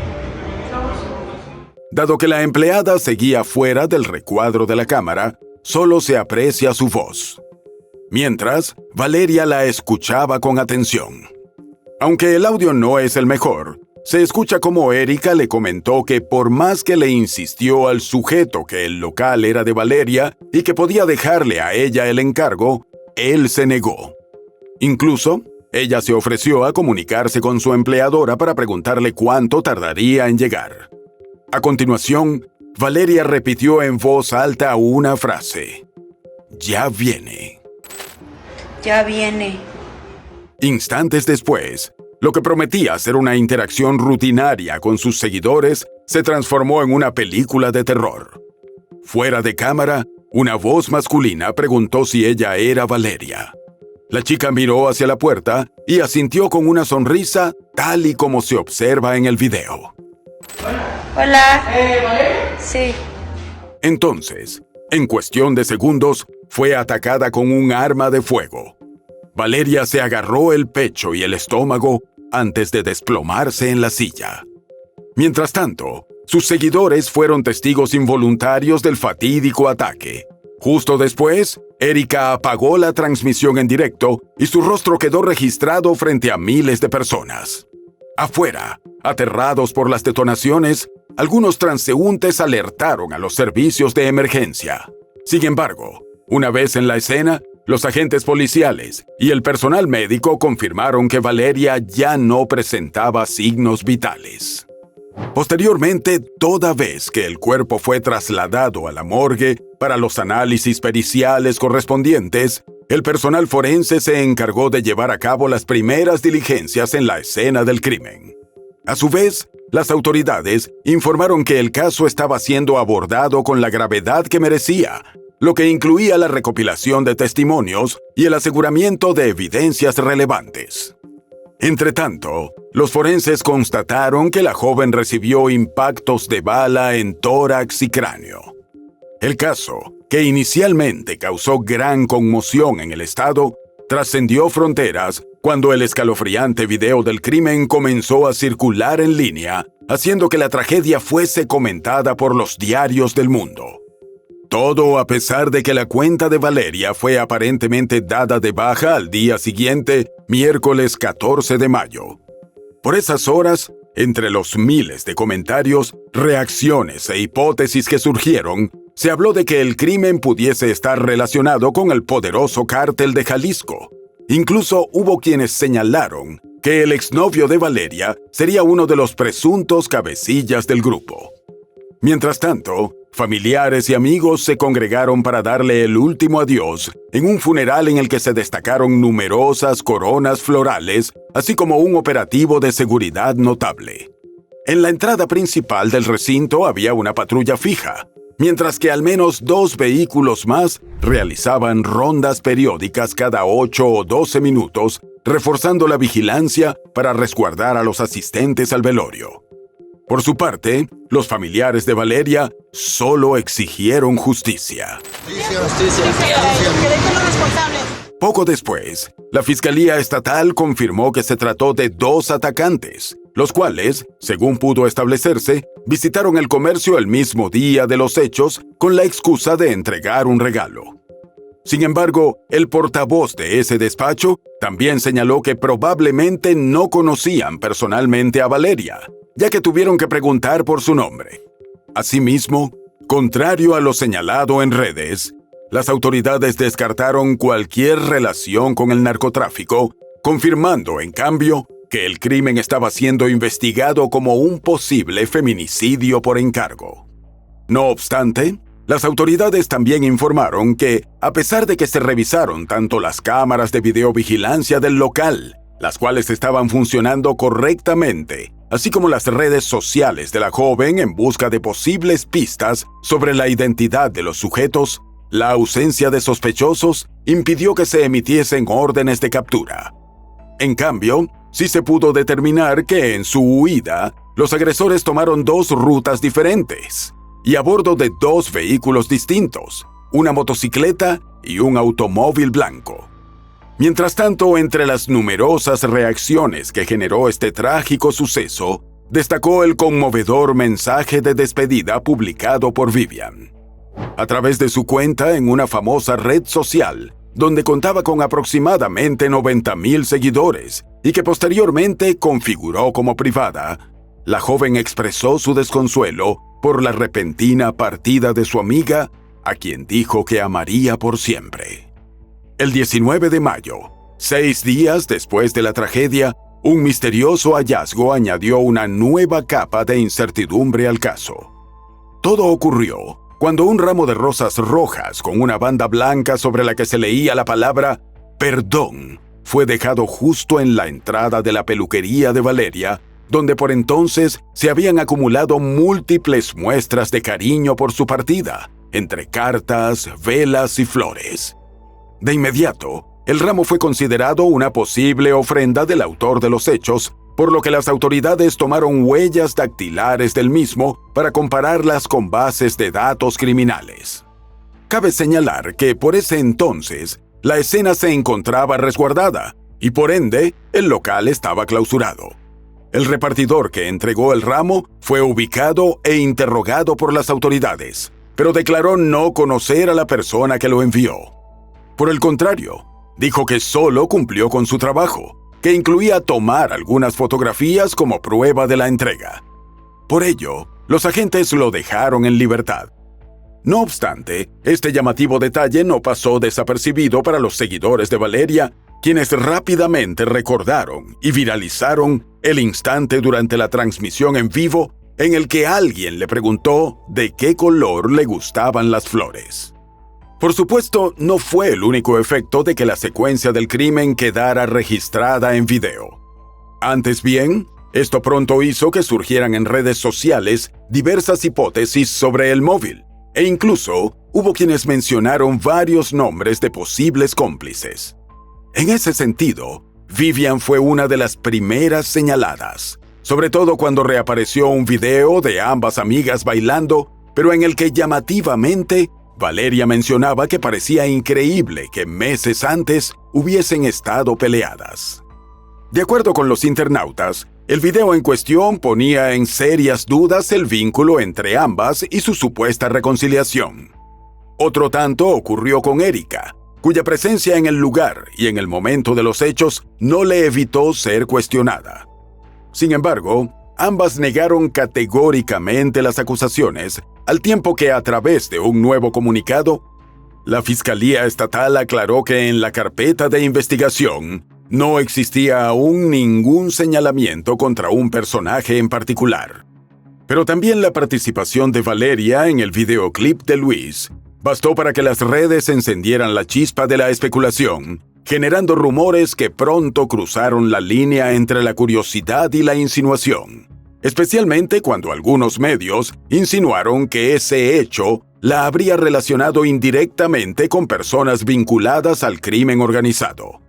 Dado que la empleada seguía fuera del recuadro de la cámara, solo se aprecia su voz. Mientras, Valeria la escuchaba con atención. Aunque el audio no es el mejor, se escucha como Erika le comentó que por más que le insistió al sujeto que el local era de Valeria y que podía dejarle a ella el encargo, él se negó. Incluso, ella se ofreció a comunicarse con su empleadora para preguntarle cuánto tardaría en llegar. A continuación, Valeria repitió en voz alta una frase. «Ya viene». Ya viene. Instantes después, lo que prometía ser una interacción rutinaria con sus seguidores se transformó en una película de terror. Fuera de cámara, una voz masculina preguntó si ella era Valeria. La chica miró hacia la puerta y asintió con una sonrisa tal y como se observa en el video. Hola. ¿Valeria? Sí. Entonces, en cuestión de segundos, fue atacada con un arma de fuego. Valeria se agarró el pecho y el estómago antes de desplomarse en la silla. Mientras tanto, sus seguidores fueron testigos involuntarios del fatídico ataque. Justo después, Erika apagó la transmisión en directo y su rostro quedó registrado frente a miles de personas. Afuera, aterrados por las detonaciones, algunos transeúntes alertaron a los servicios de emergencia. Sin embargo, una vez en la escena, los agentes policiales y el personal médico confirmaron que Valeria ya no presentaba signos vitales. Posteriormente, toda vez que el cuerpo fue trasladado a la morgue para los análisis periciales correspondientes, el personal forense se encargó de llevar a cabo las primeras diligencias en la escena del crimen. A su vez, las autoridades informaron que el caso estaba siendo abordado con la gravedad que merecía, lo que incluía la recopilación de testimonios y el aseguramiento de evidencias relevantes. Entretanto, los forenses constataron que la joven recibió impactos de bala en tórax y cráneo. El caso, que inicialmente causó gran conmoción en el estado, trascendió fronteras cuando el escalofriante video del crimen comenzó a circular en línea, haciendo que la tragedia fuese comentada por los diarios del mundo. Todo a pesar de que la cuenta de Valeria fue aparentemente dada de baja al día siguiente, miércoles 14 de mayo. Por esas horas, entre los miles de comentarios, reacciones e hipótesis que surgieron, se habló de que el crimen pudiese estar relacionado con el poderoso cártel de Jalisco. Incluso hubo quienes señalaron que el exnovio de Valeria sería uno de los presuntos cabecillas del grupo. Mientras tanto, familiares y amigos se congregaron para darle el último adiós en un funeral en el que se destacaron numerosas coronas florales, así como un operativo de seguridad notable. En la entrada principal del recinto había una patrulla fija, mientras que al menos 2 vehículos más realizaban rondas periódicas cada 8 o 12 minutos, reforzando la vigilancia para resguardar a los asistentes al velorio. Por su parte, los familiares de Valeria solo exigieron justicia. Poco después, la Fiscalía Estatal confirmó que se trató de 2 atacantes, los cuales, según pudo establecerse, visitaron el comercio el mismo día de los hechos con la excusa de entregar un regalo. Sin embargo, el portavoz de ese despacho también señaló que probablemente no conocían personalmente a Valeria, ya que tuvieron que preguntar por su nombre. Asimismo, contrario a lo señalado en redes, las autoridades descartaron cualquier relación con el narcotráfico, confirmando, en cambio, que el crimen estaba siendo investigado como un posible feminicidio por encargo. No obstante, las autoridades también informaron que, a pesar de que se revisaron tanto las cámaras de videovigilancia del local, las cuales estaban funcionando correctamente, así como las redes sociales de la joven en busca de posibles pistas sobre la identidad de los sujetos, la ausencia de sospechosos impidió que se emitiesen órdenes de captura. En cambio, sí se pudo determinar que en su huida, los agresores tomaron 2 rutas diferentes. y a bordo de 2 vehículos distintos, una motocicleta y un automóvil blanco. Mientras tanto, entre las numerosas reacciones que generó este trágico suceso, destacó el conmovedor mensaje de despedida publicado por Vivian. A través de su cuenta en una famosa red social, donde contaba con aproximadamente 90,000 seguidores y que posteriormente configuró como privada, la joven expresó su desconsuelo por la repentina partida de su amiga, a quien dijo que amaría por siempre. El 19 de mayo, 6 días después de la tragedia, un misterioso hallazgo añadió una nueva capa de incertidumbre al caso. Todo ocurrió cuando un ramo de rosas rojas con una banda blanca sobre la que se leía la palabra «Perdón» fue dejado justo en la entrada de la peluquería de Valeria, donde por entonces se habían acumulado múltiples muestras de cariño por su partida, entre cartas, velas y flores. De inmediato, el ramo fue considerado una posible ofrenda del autor de los hechos, por lo que las autoridades tomaron huellas dactilares del mismo para compararlas con bases de datos criminales. Cabe señalar que por ese entonces, la escena se encontraba resguardada y por ende, el local estaba clausurado. El repartidor que entregó el ramo fue ubicado e interrogado por las autoridades, pero declaró no conocer a la persona que lo envió. Por el contrario, dijo que solo cumplió con su trabajo, que incluía tomar algunas fotografías como prueba de la entrega. Por ello, los agentes lo dejaron en libertad. No obstante, este llamativo detalle no pasó desapercibido para los seguidores de Valeria, quienes rápidamente recordaron y viralizaron el instante durante la transmisión en vivo en el que alguien le preguntó de qué color le gustaban las flores. Por supuesto, no fue el único efecto de que la secuencia del crimen quedara registrada en video. Antes bien, esto pronto hizo que surgieran en redes sociales diversas hipótesis sobre el móvil, e incluso hubo quienes mencionaron varios nombres de posibles cómplices. En ese sentido, Vivian fue una de las primeras señaladas, sobre todo cuando reapareció un video de ambas amigas bailando, pero en el que llamativamente Valeria mencionaba que parecía increíble que meses antes hubiesen estado peleadas. De acuerdo con los internautas, el video en cuestión ponía en serias dudas el vínculo entre ambas y su supuesta reconciliación. Otro tanto ocurrió con Erika, cuya presencia en el lugar y en el momento de los hechos no le evitó ser cuestionada. Sin embargo, ambas negaron categóricamente las acusaciones, al tiempo que a través de un nuevo comunicado, la Fiscalía Estatal aclaró que en la carpeta de investigación no existía aún ningún señalamiento contra un personaje en particular. Pero también la participación de Valeria en el videoclip de Luis bastó para que las redes encendieran la chispa de la especulación, generando rumores que pronto cruzaron la línea entre la curiosidad y la insinuación, especialmente cuando algunos medios insinuaron que ese hecho la habría relacionado indirectamente con personas vinculadas al crimen organizado.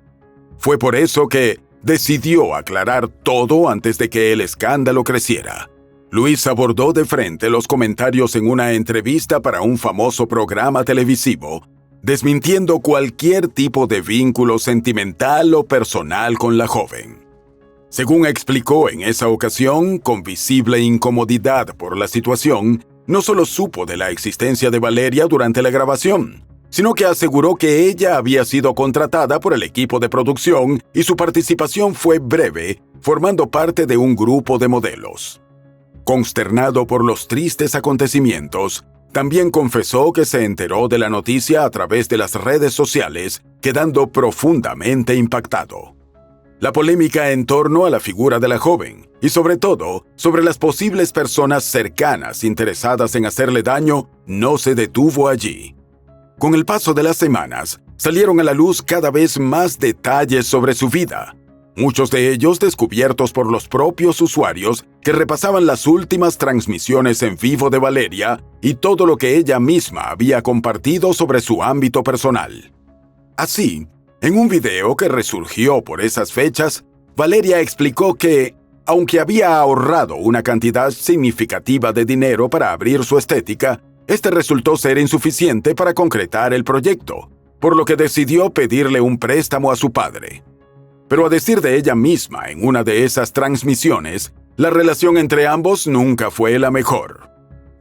Fue por eso que decidió aclarar todo antes de que el escándalo creciera. Luis abordó de frente los comentarios en una entrevista para un famoso programa televisivo, desmintiendo cualquier tipo de vínculo sentimental o personal con la joven. Según explicó en esa ocasión, con visible incomodidad por la situación, no solo supo de la existencia de Valeria durante la grabación, sino que aseguró que ella había sido contratada por el equipo de producción y su participación fue breve, formando parte de un grupo de modelos. Consternado por los tristes acontecimientos, también confesó que se enteró de la noticia a través de las redes sociales, quedando profundamente impactado. La polémica en torno a la figura de la joven, y sobre todo, sobre las posibles personas cercanas interesadas en hacerle daño, no se detuvo allí. Con el paso de las semanas, salieron a la luz cada vez más detalles sobre su vida, muchos de ellos descubiertos por los propios usuarios que repasaban las últimas transmisiones en vivo de Valeria y todo lo que ella misma había compartido sobre su ámbito personal. Así, en un video que resurgió por esas fechas, Valeria explicó que aunque había ahorrado una cantidad significativa de dinero para abrir su estética, este resultó ser insuficiente para concretar el proyecto, por lo que decidió pedirle un préstamo a su padre. Pero a decir de ella misma en una de esas transmisiones, la relación entre ambos nunca fue la mejor.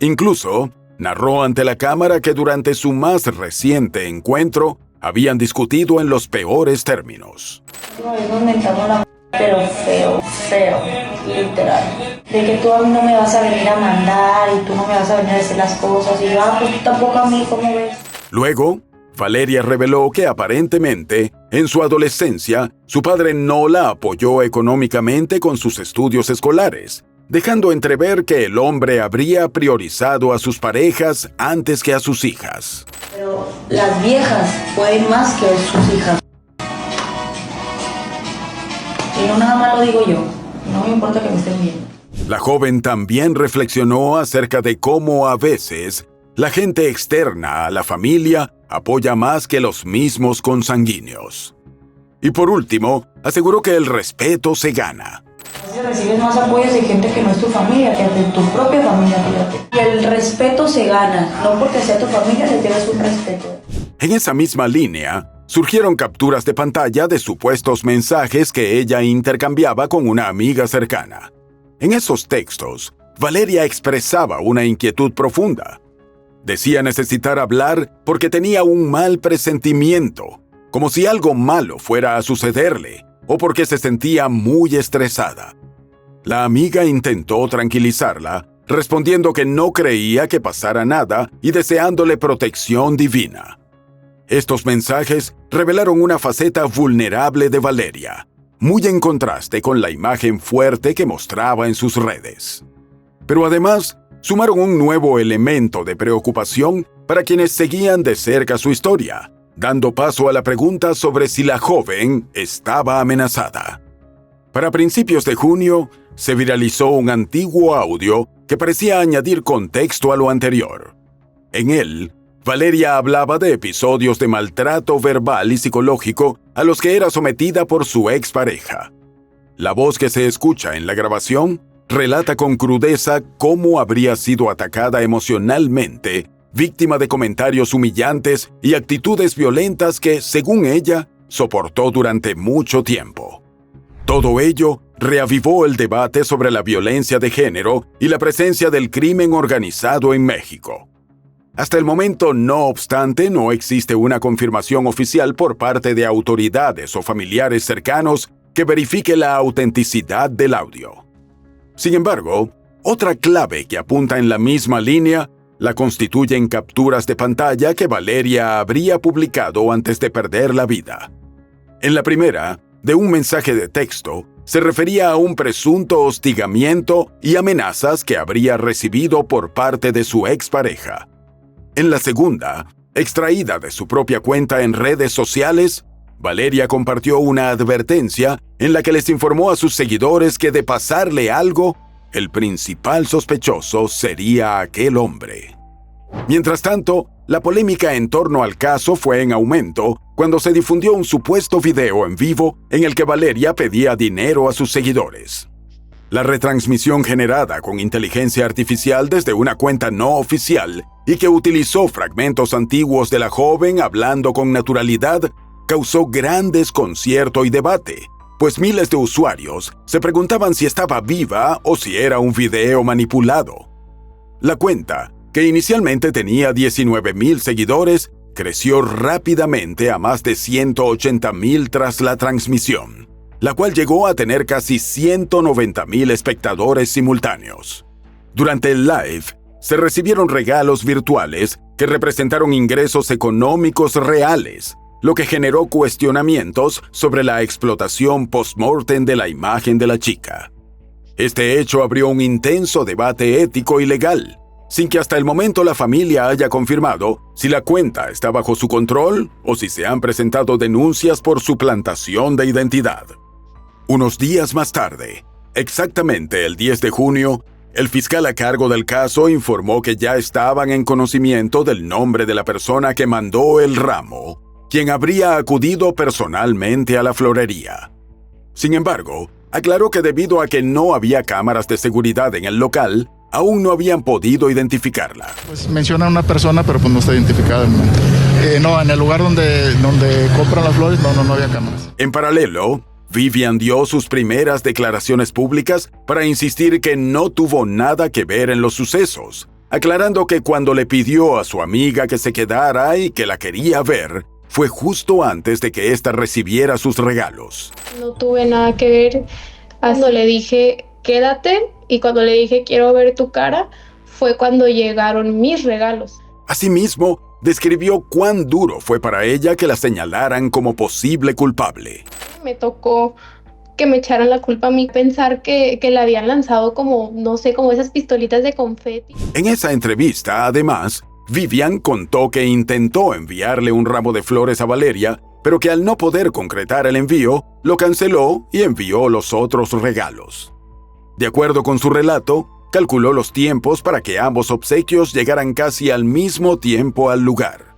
Incluso, narró ante la cámara que durante su más reciente encuentro habían discutido en los peores términos. Es donde estamos la pero feo, literal. De que tú a mí no me vas a venir a mandar y tú no me vas a venir a decir las cosas. Y yo, pues tú tampoco a mí, ¿cómo ves? Luego, Valeria reveló que aparentemente, en su adolescencia, su padre no la apoyó económicamente con sus estudios escolares, dejando entrever que el hombre habría priorizado a sus parejas antes que a sus hijas. Pero las viejas pueden más que sus hijas. Y no nada más lo digo yo, no me importa que me estén viendo. La joven también reflexionó acerca de cómo a veces la gente externa a la familia apoya más que los mismos consanguíneos. Y por último, aseguró que el respeto se gana. A veces recibes más apoyos de gente que no es tu familia, que de tu propia familia, fíjate. Y el respeto se gana, no porque sea tu familia le tienes un respeto. En esa misma línea, surgieron capturas de pantalla de supuestos mensajes que ella intercambiaba con una amiga cercana. En esos textos, Valeria expresaba una inquietud profunda. Decía necesitar hablar porque tenía un mal presentimiento, como si algo malo fuera a sucederle, o porque se sentía muy estresada. La amiga intentó tranquilizarla, respondiendo que no creía que pasara nada y deseándole protección divina. Estos mensajes revelaron una faceta vulnerable de Valeria, muy en contraste con la imagen fuerte que mostraba en sus redes. Pero además, sumaron un nuevo elemento de preocupación para quienes seguían de cerca su historia, dando paso a la pregunta sobre si la joven estaba amenazada. Para principios de junio, se viralizó un antiguo audio que parecía añadir contexto a lo anterior. En él, Valeria hablaba de episodios de maltrato verbal y psicológico a los que era sometida por su expareja. La voz que se escucha en la grabación relata con crudeza cómo habría sido atacada emocionalmente, víctima de comentarios humillantes y actitudes violentas que, según ella, soportó durante mucho tiempo. Todo ello reavivó el debate sobre la violencia de género y la presencia del crimen organizado en México. Hasta el momento, no obstante, no existe una confirmación oficial por parte de autoridades o familiares cercanos que verifique la autenticidad del audio. Sin embargo, otra clave que apunta en la misma línea la constituyen capturas de pantalla que Valeria habría publicado antes de perder la vida. En la primera, de un mensaje de texto, se refería a un presunto hostigamiento y amenazas que habría recibido por parte de su expareja. En la segunda, extraída de su propia cuenta en redes sociales, Valeria compartió una advertencia en la que les informó a sus seguidores que de pasarle algo, el principal sospechoso sería aquel hombre. Mientras tanto, la polémica en torno al caso fue en aumento cuando se difundió un supuesto video en vivo en el que Valeria pedía dinero a sus seguidores. La retransmisión generada con inteligencia artificial desde una cuenta no oficial y que utilizó fragmentos antiguos de la joven hablando con naturalidad causó gran desconcierto y debate, pues miles de usuarios se preguntaban si estaba viva o si era un video manipulado. La cuenta, que inicialmente tenía 19,000 seguidores, creció rápidamente a más de 180,000 tras la transmisión, la cual llegó a tener casi 190,000 espectadores simultáneos. Durante el live, se recibieron regalos virtuales que representaron ingresos económicos reales, lo que generó cuestionamientos sobre la explotación post-mortem de la imagen de la chica. Este hecho abrió un intenso debate ético y legal, sin que hasta el momento la familia haya confirmado si la cuenta está bajo su control o si se han presentado denuncias por suplantación de identidad. Unos días más tarde, exactamente el 10 de junio, el fiscal a cargo del caso informó que ya estaban en conocimiento del nombre de la persona que mandó el ramo, quien habría acudido personalmente a la florería. Sin embargo, aclaró que debido a que no había cámaras de seguridad en el local, aún no habían podido identificarla. Pues menciona una persona, pero pues no está identificada de momento. No, en el lugar donde compran las flores no había cámaras. En paralelo, Vivian dio sus primeras declaraciones públicas para insistir que no tuvo nada que ver en los sucesos, aclarando que cuando le pidió a su amiga que se quedara y que la quería ver, fue justo antes de que ésta recibiera sus regalos. No tuve nada que ver. Cuando le dije, quédate, y cuando le dije, quiero ver tu cara, fue cuando llegaron mis regalos. Asimismo, describió cuán duro fue para ella que la señalaran como posible culpable. Me tocó que me echaran la culpa a mí, pensar que le habían lanzado como, no sé, como esas pistolitas de confeti. En esa entrevista, además, Vivian contó que intentó enviarle un ramo de flores a Valeria, pero que al no poder concretar el envío, lo canceló y envió los otros regalos. De acuerdo con su relato, calculó los tiempos para que ambos obsequios llegaran casi al mismo tiempo al lugar.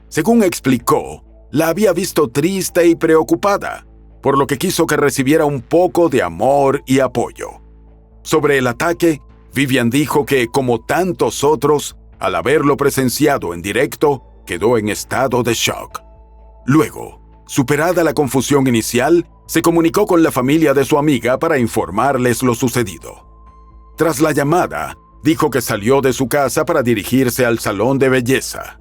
Según explicó, la había visto triste y preocupada, por lo que quiso que recibiera un poco de amor y apoyo. Sobre el ataque, Vivian dijo que, como tantos otros, al haberlo presenciado en directo, quedó en estado de shock. Luego, superada la confusión inicial, se comunicó con la familia de su amiga para informarles lo sucedido. Tras la llamada, dijo que salió de su casa para dirigirse al salón de belleza.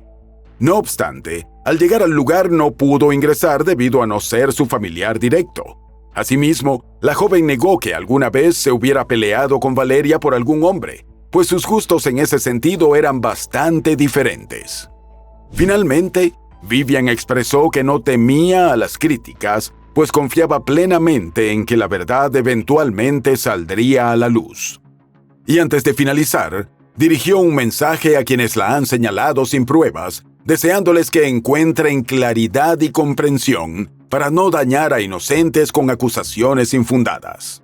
No obstante, al llegar al lugar no pudo ingresar debido a no ser su familiar directo. Asimismo, la joven negó que alguna vez se hubiera peleado con Valeria por algún hombre, pues sus gustos en ese sentido eran bastante diferentes. Finalmente, Vivian expresó que no temía a las críticas, pues confiaba plenamente en que la verdad eventualmente saldría a la luz. Y antes de finalizar, dirigió un mensaje a quienes la han señalado sin pruebas, deseándoles que encuentren claridad y comprensión para no dañar a inocentes con acusaciones infundadas.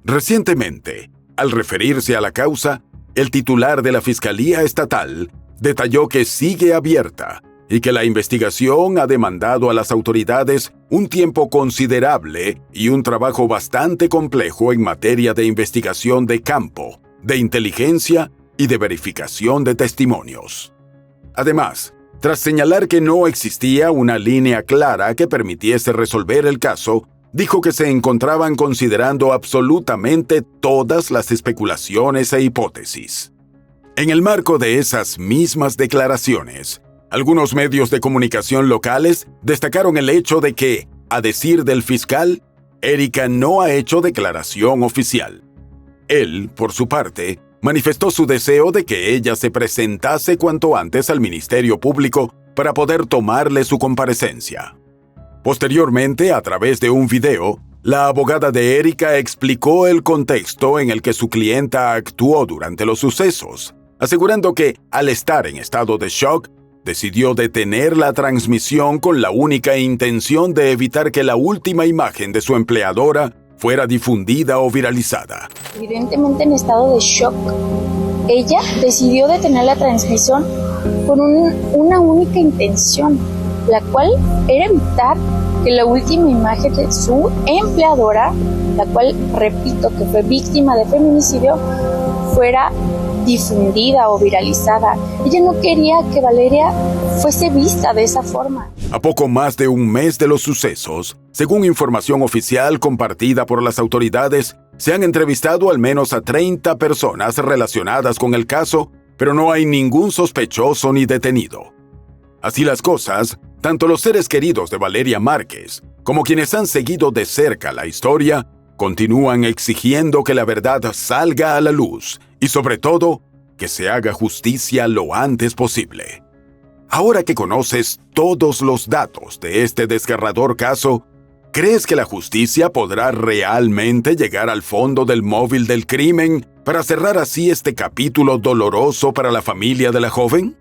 Recientemente, al referirse a la causa, el titular de la Fiscalía Estatal detalló que sigue abierta y que la investigación ha demandado a las autoridades un tiempo considerable y un trabajo bastante complejo en materia de investigación de campo, de inteligencia y de verificación de testimonios. Además, tras señalar que no existía una línea clara que permitiese resolver el caso, dijo que se encontraban considerando absolutamente todas las especulaciones e hipótesis. En el marco de esas mismas declaraciones, algunos medios de comunicación locales destacaron el hecho de que, a decir del fiscal, Erika no ha hecho declaración oficial. Él, por su parte, manifestó su deseo de que ella se presentase cuanto antes al Ministerio Público para poder tomarle su comparecencia. Posteriormente, a través de un video, la abogada de Erika explicó el contexto en el que su clienta actuó durante los sucesos, asegurando que, al estar en estado de shock, decidió detener la transmisión con la única intención de evitar que la última imagen de su empleadora fuera difundida o viralizada. Evidentemente en estado de shock, ella decidió detener la transmisión con una única intención, la cual era evitar que la última imagen de su empleadora, la cual, repito, que fue víctima de feminicidio, fuera difundida o viralizada. Ella no quería que Valeria fuese vista de esa forma. A poco más de un mes de los sucesos, según información oficial compartida por las autoridades, se han entrevistado al menos a 30 personas relacionadas con el caso, pero no hay ningún sospechoso ni detenido. Así las cosas, tanto los seres queridos de Valeria Márquez, como quienes han seguido de cerca la historia, continúan exigiendo que la verdad salga a la luz y, sobre todo, que se haga justicia lo antes posible. Ahora que conoces todos los datos de este desgarrador caso, ¿crees que la justicia podrá realmente llegar al fondo del móvil del crimen para cerrar así este capítulo doloroso para la familia de la joven?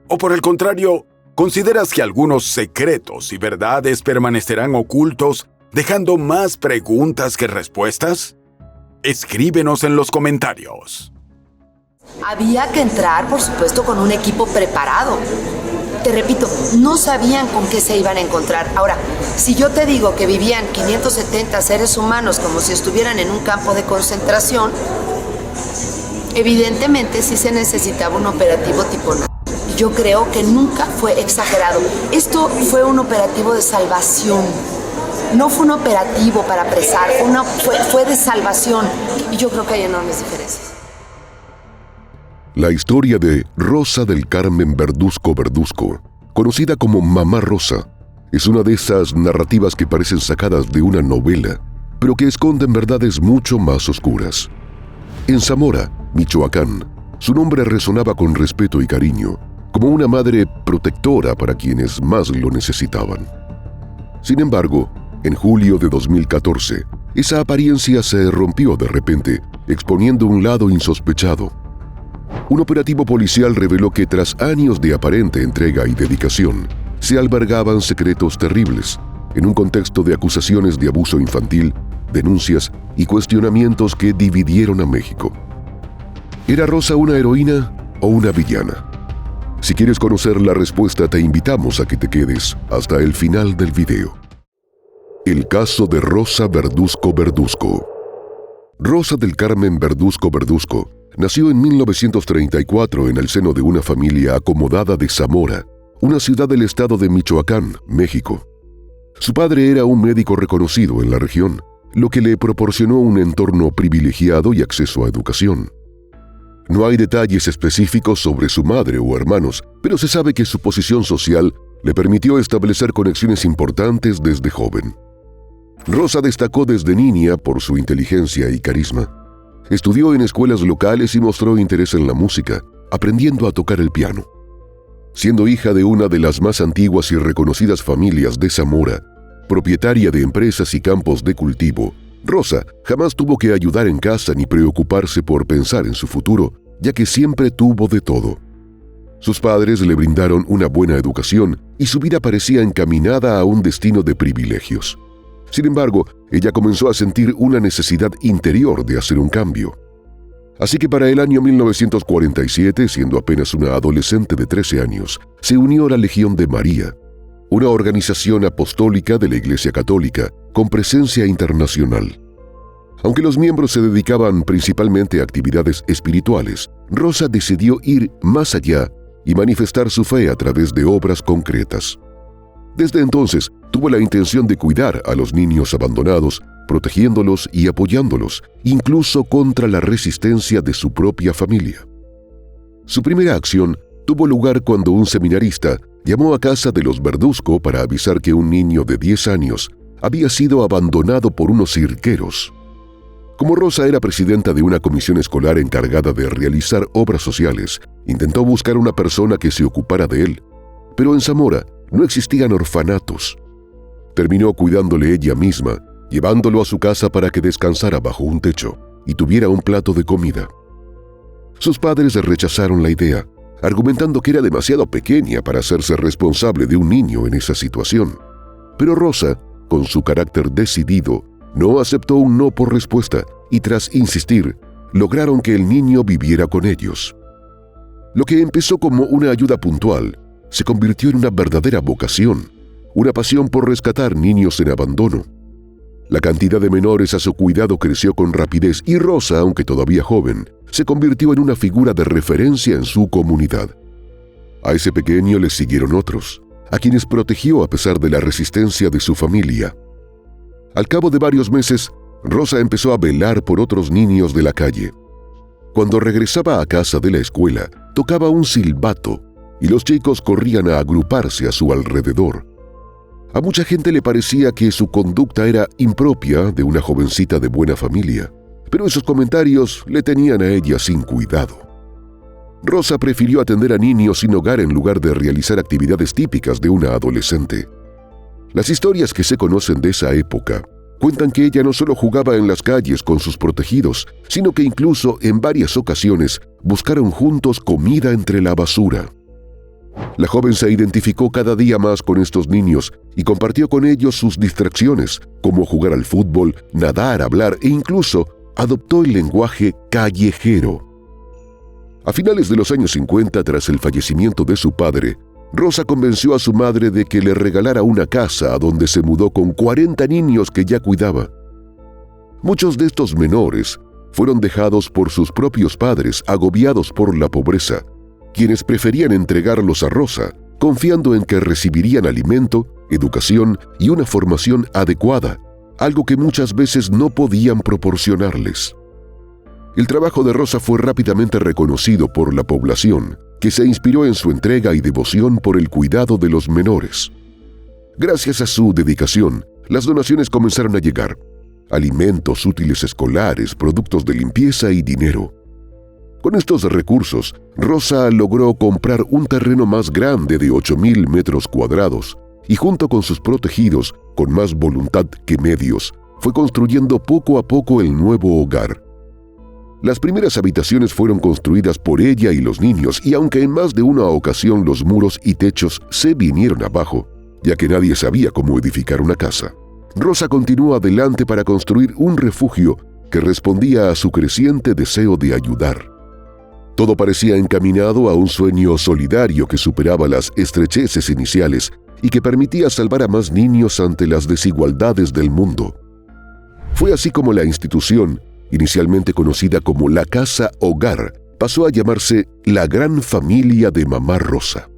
¿O por el contrario, consideras que algunos secretos y verdades permanecerán ocultos, dejando más preguntas que respuestas? Escríbenos en los comentarios. Había que entrar, por supuesto, con un equipo preparado. te repito, no sabían con qué se iban a encontrar. Ahora, si yo te digo que vivían 570 seres humanos como si estuvieran en un campo de concentración, evidentemente sí se necesitaba un operativo tipo nazi. Yo creo que nunca fue exagerado. Esto fue un operativo de salvación. No fue un operativo para apresar, fue de salvación. Y yo creo que hay enormes diferencias. La historia de Rosa del Carmen Verduzco Verduzco, conocida como Mamá Rosa, es una de esas narrativas que parecen sacadas de una novela, pero que esconden verdades mucho más oscuras. En Zamora, Michoacán, su nombre resonaba con respeto y cariño, como una madre protectora para quienes más lo necesitaban. Sin embargo, en julio de 2014, esa apariencia se rompió de repente, exponiendo un lado insospechado. Un operativo policial reveló que tras años de aparente entrega y dedicación, se albergaban secretos terribles, en un contexto de acusaciones de abuso infantil, denuncias y cuestionamientos que dividieron a México. ¿Era Rosa una heroína o una villana? Si quieres conocer la respuesta, te invitamos a que te quedes hasta el final del video. El caso de Rosa Verduzco Verduzco. Rosa del Carmen Verduzco Verduzco nació en 1934 en el seno de una familia acomodada de Zamora, una ciudad del estado de Michoacán, México. Su padre era un médico reconocido en la región, lo que le proporcionó un entorno privilegiado y acceso a educación. No hay detalles específicos sobre su madre o hermanos, pero se sabe que su posición social le permitió establecer conexiones importantes desde joven. Rosa destacó desde niña por su inteligencia y carisma. Estudió en escuelas locales y mostró interés en la música, aprendiendo a tocar el piano. Siendo hija de una de las más antiguas y reconocidas familias de Zamora, propietaria de empresas y campos de cultivo, Rosa jamás tuvo que ayudar en casa ni preocuparse por pensar en su futuro, ya que siempre tuvo de todo. Sus padres le brindaron una buena educación y su vida parecía encaminada a un destino de privilegios. Sin embargo, ella comenzó a sentir una necesidad interior de hacer un cambio. Así que para el año 1947, siendo apenas una adolescente de 13 años, se unió a la Legión de María, una organización apostólica de la Iglesia Católica con presencia internacional. Aunque los miembros se dedicaban principalmente a actividades espirituales, Rosa decidió ir más allá y manifestar su fe a través de obras concretas. Desde entonces, tuvo la intención de cuidar a los niños abandonados, protegiéndolos y apoyándolos, incluso contra la resistencia de su propia familia. Su primera acción tuvo lugar cuando un seminarista llamó a casa de los Verduzco para avisar que un niño de 10 años había sido abandonado por unos cirqueros. Como Rosa era presidenta de una comisión escolar encargada de realizar obras sociales, intentó buscar una persona que se ocupara de él, pero en Zamora no existían orfanatos. Terminó cuidándole ella misma, llevándolo a su casa para que descansara bajo un techo y tuviera un plato de comida. Sus padres rechazaron la idea, argumentando que era demasiado pequeña para hacerse responsable de un niño en esa situación. Pero Rosa, con su carácter decidido, no aceptó un no por respuesta y tras insistir, lograron que el niño viviera con ellos. Lo que empezó como una ayuda puntual se convirtió en una verdadera vocación, una pasión por rescatar niños en abandono. La cantidad de menores a su cuidado creció con rapidez y Rosa, aunque todavía joven, se convirtió en una figura de referencia en su comunidad. A ese pequeño le siguieron otros, a quienes protegió a pesar de la resistencia de su familia. Al cabo de varios meses, Rosa empezó a velar por otros niños de la calle. Cuando regresaba a casa de la escuela, tocaba un silbato y los chicos corrían a agruparse a su alrededor. A mucha gente le parecía que su conducta era impropia de una jovencita de buena familia, pero esos comentarios le tenían a ella sin cuidado. Rosa prefirió atender a niños sin hogar en lugar de realizar actividades típicas de una adolescente. Las historias que se conocen de esa época cuentan que ella no solo jugaba en las calles con sus protegidos, sino que incluso en varias ocasiones buscaron juntos comida entre la basura. La joven se identificó cada día más con estos niños y compartió con ellos sus distracciones, como jugar al fútbol, nadar, hablar e incluso adoptó el lenguaje callejero. A finales de los años 50, tras el fallecimiento de su padre, Rosa convenció a su madre de que le regalara una casa a donde se mudó con 40 niños que ya cuidaba. Muchos de estos menores fueron dejados por sus propios padres, agobiados por la pobreza, quienes preferían entregarlos a Rosa, confiando en que recibirían alimento, educación y una formación adecuada, algo que muchas veces no podían proporcionarles. El trabajo de Rosa fue rápidamente reconocido por la población, que se inspiró en su entrega y devoción por el cuidado de los menores. Gracias a su dedicación, las donaciones comenzaron a llegar: alimentos, útiles escolares, productos de limpieza y dinero. Con estos recursos, Rosa logró comprar un terreno más grande de 8,000 metros cuadrados y, junto con sus protegidos, con más voluntad que medios, fue construyendo poco a poco el nuevo hogar. Las primeras habitaciones fueron construidas por ella y los niños, y aunque en más de una ocasión los muros y techos se vinieron abajo, ya que nadie sabía cómo edificar una casa, Rosa continuó adelante para construir un refugio que respondía a su creciente deseo de ayudar. Todo parecía encaminado a un sueño solidario que superaba las estrecheces iniciales y que permitía salvar a más niños ante las desigualdades del mundo. Fue así como la institución, inicialmente conocida como la Casa Hogar, pasó a llamarse la Gran Familia de Mamá Rosa.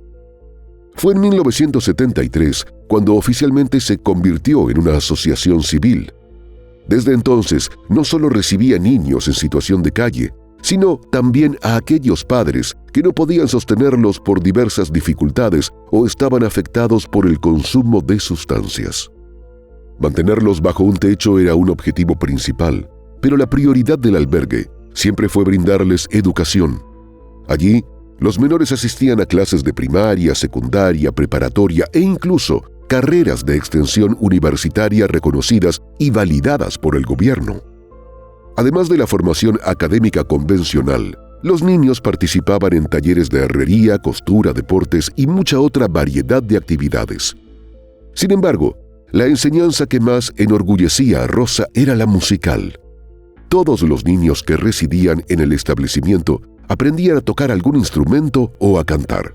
Fue en 1973 cuando oficialmente se convirtió en una asociación civil. Desde entonces, no solo recibía niños en situación de calle, sino también a aquellos padres que no podían sostenerlos por diversas dificultades o estaban afectados por el consumo de sustancias. Mantenerlos bajo un techo era un objetivo principal, pero la prioridad del albergue siempre fue brindarles educación. Allí, los menores asistían a clases de primaria, secundaria, preparatoria e incluso carreras de extensión universitaria reconocidas y validadas por el gobierno. Además de la formación académica convencional, los niños participaban en talleres de herrería, costura, deportes y mucha otra variedad de actividades. Sin embargo, la enseñanza que más enorgullecía a Rosa era la musical. Todos los niños que residían en el establecimiento aprendían a tocar algún instrumento o a cantar.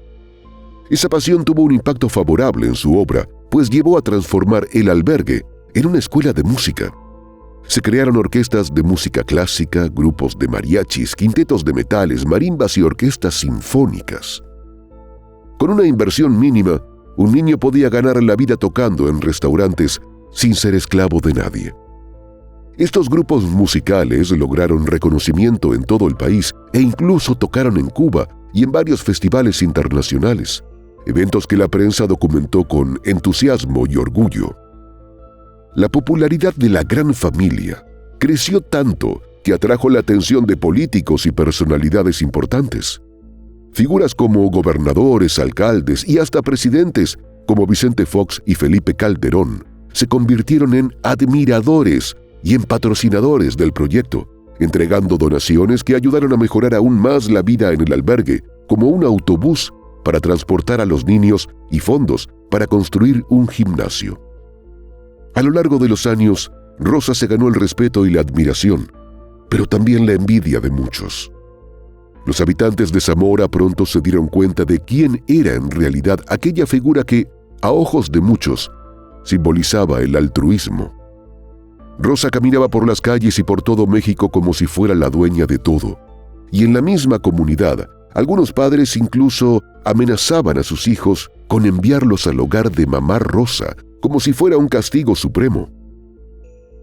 Esa pasión tuvo un impacto favorable en su obra, pues llevó a transformar el albergue en una escuela de música. Se crearon orquestas de música clásica, grupos de mariachis, quintetos de metales, marimbas y orquestas sinfónicas. Con una inversión mínima, un niño podía ganar la vida tocando en restaurantes sin ser esclavo de nadie. Estos grupos musicales lograron reconocimiento en todo el país e incluso tocaron en Cuba y en varios festivales internacionales, eventos que la prensa documentó con entusiasmo y orgullo. La popularidad de la Gran Familia creció tanto que atrajo la atención de políticos y personalidades importantes. Figuras como gobernadores, alcaldes y hasta presidentes como Vicente Fox y Felipe Calderón se convirtieron en admiradores y en patrocinadores del proyecto, entregando donaciones que ayudaron a mejorar aún más la vida en el albergue, como un autobús para transportar a los niños y fondos para construir un gimnasio. A lo largo de los años, Rosa se ganó el respeto y la admiración, pero también la envidia de muchos. Los habitantes de Zamora pronto se dieron cuenta de quién era en realidad aquella figura que, a ojos de muchos, simbolizaba el altruismo. Rosa caminaba por las calles y por todo México como si fuera la dueña de todo. Y en la misma comunidad, algunos padres incluso amenazaban a sus hijos con enviarlos al hogar de Mamá Rosa, como si fuera un castigo supremo.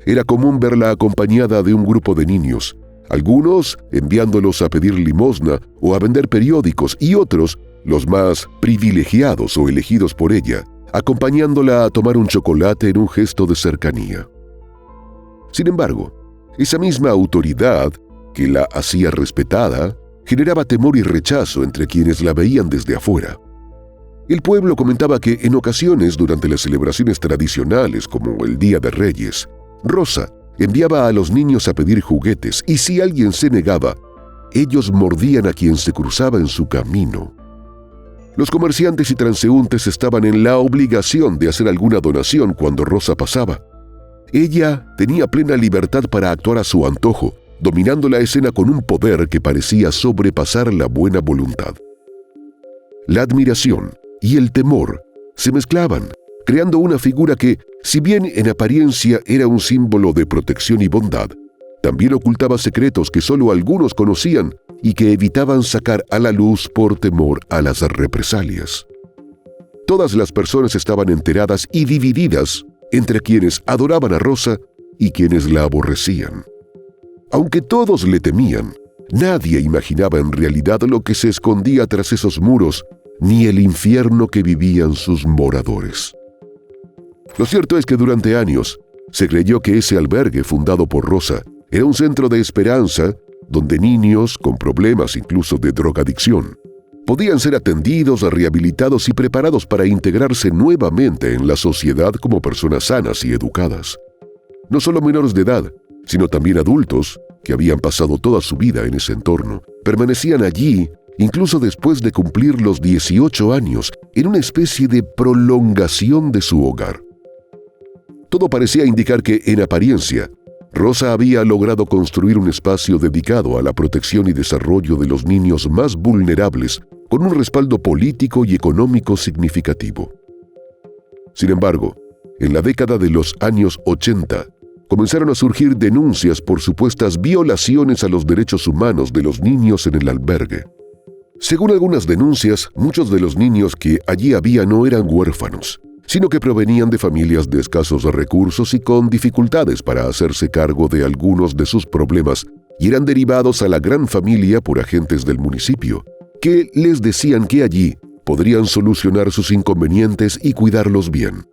Era común verla acompañada de un grupo de niños, algunos enviándolos a pedir limosna o a vender periódicos y otros, los más privilegiados o elegidos por ella, acompañándola a tomar un chocolate en un gesto de cercanía. Sin embargo, esa misma autoridad que la hacía respetada generaba temor y rechazo entre quienes la veían desde afuera. El pueblo comentaba que en ocasiones durante las celebraciones tradicionales como el Día de Reyes, Rosa enviaba a los niños a pedir juguetes y si alguien se negaba, ellos mordían a quien se cruzaba en su camino. Los comerciantes y transeúntes estaban en la obligación de hacer alguna donación cuando Rosa pasaba. Ella tenía plena libertad para actuar a su antojo, dominando la escena con un poder que parecía sobrepasar la buena voluntad. La admiración y el temor se mezclaban, creando una figura que, si bien en apariencia era un símbolo de protección y bondad, también ocultaba secretos que solo algunos conocían y que evitaban sacar a la luz por temor a las represalias. Todas las personas estaban enteradas y divididas entre quienes adoraban a Rosa y quienes la aborrecían. Aunque todos le temían, nadie imaginaba en realidad lo que se escondía tras esos muros, ni el infierno que vivían sus moradores. Lo cierto es que durante años se creyó que ese albergue fundado por Rosa era un centro de esperanza donde niños con problemas incluso de drogadicción podían ser atendidos, rehabilitados y preparados para integrarse nuevamente en la sociedad como personas sanas y educadas. No solo menores de edad, sino también adultos que habían pasado toda su vida en ese entorno, permanecían allí incluso después de cumplir los 18 años, en una especie de prolongación de su hogar. Todo parecía indicar que, en apariencia, Rosa había logrado construir un espacio dedicado a la protección y desarrollo de los niños más vulnerables, con un respaldo político y económico significativo. Sin embargo, en la década de los años 80, comenzaron a surgir denuncias por supuestas violaciones a los derechos humanos de los niños en el albergue. Según algunas denuncias, muchos de los niños que allí había no eran huérfanos, sino que provenían de familias de escasos recursos y con dificultades para hacerse cargo de algunos de sus problemas, y eran derivados a la gran familia por agentes del municipio, que les decían que allí podrían solucionar sus inconvenientes y cuidarlos bien.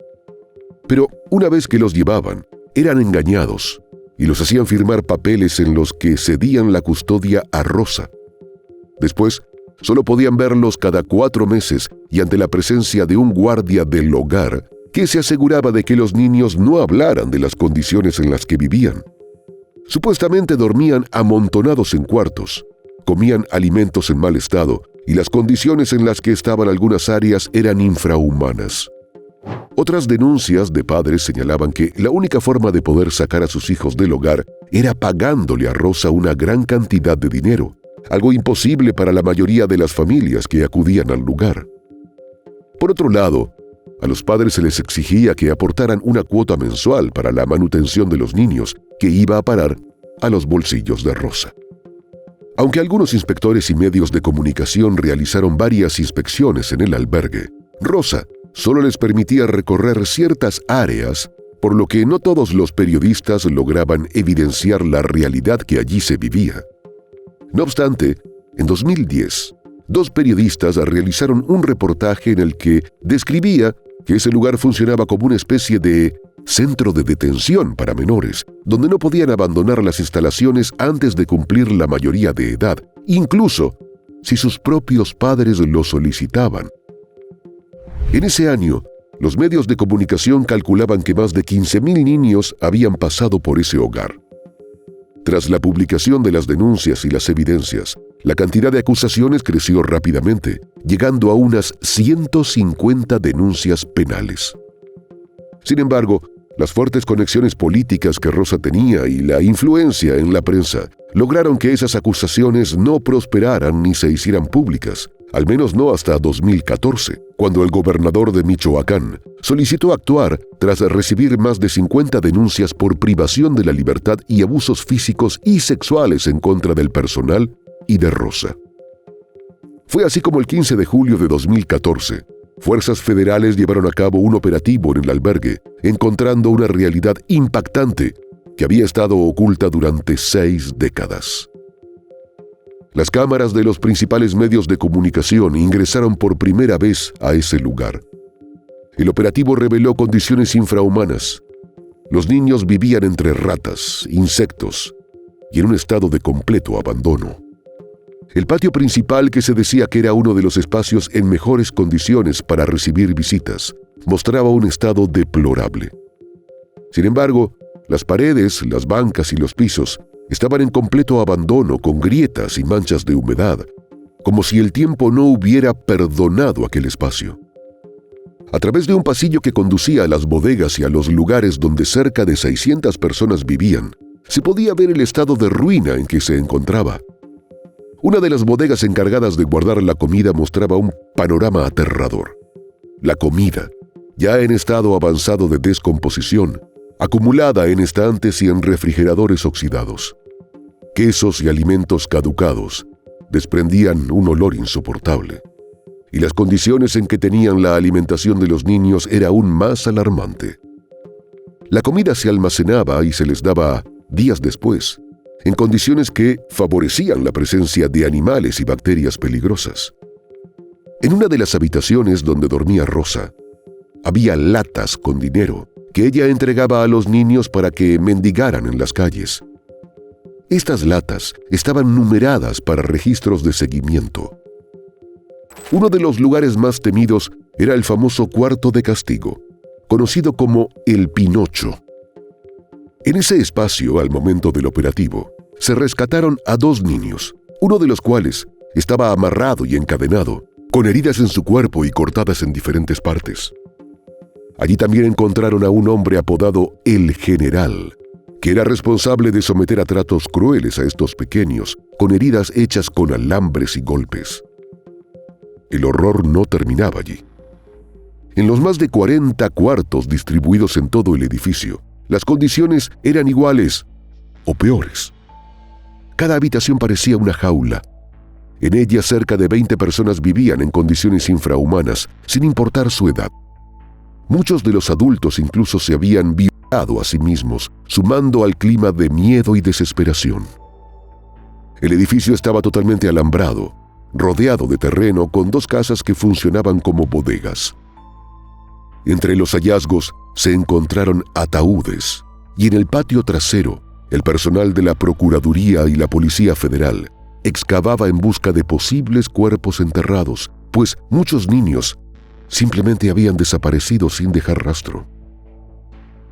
Pero una vez que los llevaban, eran engañados y los hacían firmar papeles en los que cedían la custodia a Rosa. Después, solo podían verlos cada 4 meses y ante la presencia de un guardia del hogar que se aseguraba de que los niños no hablaran de las condiciones en las que vivían. Supuestamente dormían amontonados en cuartos, comían alimentos en mal estado y las condiciones en las que estaban algunas áreas eran infrahumanas. Otras denuncias de padres señalaban que la única forma de poder sacar a sus hijos del hogar era pagándole a Rosa una gran cantidad de dinero, algo imposible para la mayoría de las familias que acudían al lugar. Por otro lado, a los padres se les exigía que aportaran una cuota mensual para la manutención de los niños, que iba a parar a los bolsillos de Rosa. Aunque algunos inspectores y medios de comunicación realizaron varias inspecciones en el albergue, Rosa solo les permitía recorrer ciertas áreas, por lo que no todos los periodistas lograban evidenciar la realidad que allí se vivía. No obstante, en 2010, 2 periodistas realizaron un reportaje en el que describía que ese lugar funcionaba como una especie de centro de detención para menores, donde no podían abandonar las instalaciones antes de cumplir la mayoría de edad, incluso si sus propios padres lo solicitaban. En ese año, los medios de comunicación calculaban que más de 15,000 niños habían pasado por ese hogar. Tras la publicación de las denuncias y las evidencias, la cantidad de acusaciones creció rápidamente, llegando a unas 150 denuncias penales. Sin embargo, las fuertes conexiones políticas que Rosa tenía y la influencia en la prensa lograron que esas acusaciones no prosperaran ni se hicieran públicas, al menos no hasta 2014, cuando el gobernador de Michoacán solicitó actuar tras recibir más de 50 denuncias por privación de la libertad y abusos físicos y sexuales en contra del personal y de Rosa. Fue así como el 15 de julio de 2014, fuerzas federales llevaron a cabo un operativo en el albergue, encontrando una realidad impactante que había estado oculta durante 6 décadas. Las cámaras de los principales medios de comunicación ingresaron por primera vez a ese lugar. El operativo reveló condiciones infrahumanas. Los niños vivían entre ratas, insectos y en un estado de completo abandono. El patio principal, que se decía que era uno de los espacios en mejores condiciones para recibir visitas, mostraba un estado deplorable. Sin embargo, las paredes, las bancas y los pisos estaban en completo abandono, con grietas y manchas de humedad, como si el tiempo no hubiera perdonado aquel espacio. A través de un pasillo que conducía a las bodegas y a los lugares donde cerca de 600 personas vivían, se podía ver el estado de ruina en que se encontraba. Una de las bodegas encargadas de guardar la comida mostraba un panorama aterrador. la comida, ya en estado avanzado de descomposición, acumulada en estantes y en refrigeradores oxidados. Quesos y alimentos caducados desprendían un olor insoportable, y las condiciones en que tenían la alimentación de los niños era aún más alarmante. La comida se almacenaba y se les daba días después, en condiciones que favorecían la presencia de animales y bacterias peligrosas. En una de las habitaciones donde dormía Rosa, había latas con dinero que ella entregaba a los niños para que mendigaran en las calles. Estas latas estaban numeradas para registros de seguimiento. Uno de los lugares más temidos era el famoso cuarto de castigo, conocido como el Pinocho. En ese espacio, al momento del operativo, se rescataron a 2 niños, uno de los cuales estaba amarrado y encadenado, con heridas en su cuerpo y cortadas en diferentes partes. Allí también encontraron a un hombre apodado El General, que era responsable de someter a tratos crueles a estos pequeños, con heridas hechas con alambres y golpes. El horror no terminaba allí. En los más de 40 cuartos distribuidos en todo el edificio, las condiciones eran iguales o peores. Cada habitación parecía una jaula. En ella cerca de 20 personas vivían en condiciones infrahumanas, sin importar su edad. Muchos de los adultos incluso se habían violado a sí mismos, sumando al clima de miedo y desesperación. El edificio estaba totalmente alambrado, rodeado de terreno con 2 casas que funcionaban como bodegas. Entre los hallazgos se encontraron ataúdes, y en el patio trasero, el personal de la Procuraduría y la Policía Federal excavaba en busca de posibles cuerpos enterrados, pues muchos niños simplemente habían desaparecido sin dejar rastro.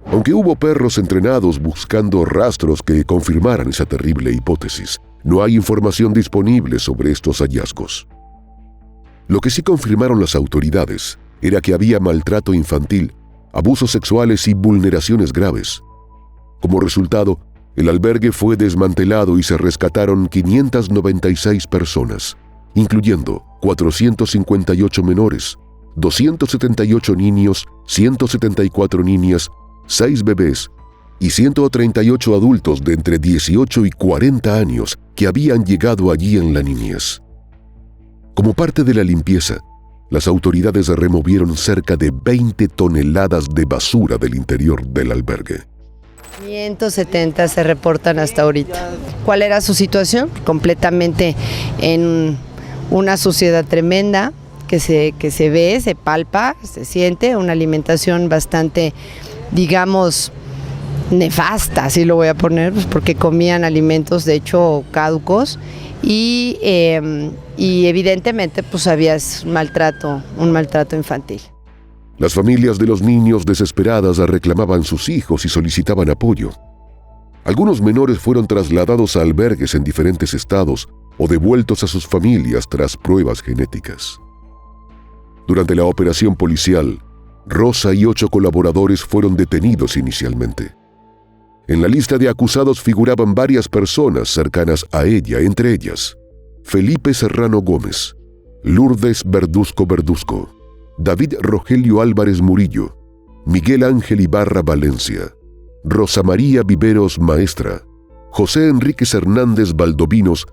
Aunque hubo perros entrenados buscando rastros que confirmaran esa terrible hipótesis, no hay información disponible sobre estos hallazgos. Lo que sí confirmaron las autoridades era que había maltrato infantil, abusos sexuales y vulneraciones graves. Como resultado, el albergue fue desmantelado y se rescataron 596 personas, incluyendo 458 menores, 278 niños, 174 niñas, 6 bebés y 138 adultos de entre 18 y 40 años que habían llegado allí en la niñez. Como parte de la limpieza, las autoridades removieron cerca de 20 toneladas de basura del interior del albergue. 170 se reportan hasta ahorita. ¿Cuál era su situación? Completamente en una suciedad tremenda que se ve, se palpa, se siente, una alimentación bastante, digamos, nefasta, así lo voy a poner, pues porque comían alimentos de hecho caducos y evidentemente pues había un maltrato infantil. Las familias de los niños desesperadas reclamaban sus hijos y solicitaban apoyo. Algunos menores fueron trasladados a albergues en diferentes estados o devueltos a sus familias tras pruebas genéticas. Durante la operación policial, Rosa y 8 colaboradores fueron detenidos inicialmente. En la lista de acusados figuraban varias personas cercanas a ella, entre ellas Felipe Serrano Gómez, Lourdes Verduzco, David Rogelio Álvarez Murillo, Miguel Ángel Ibarra Valencia, Rosa María Viveros Maestra, José Enríquez Hernández Valdovinos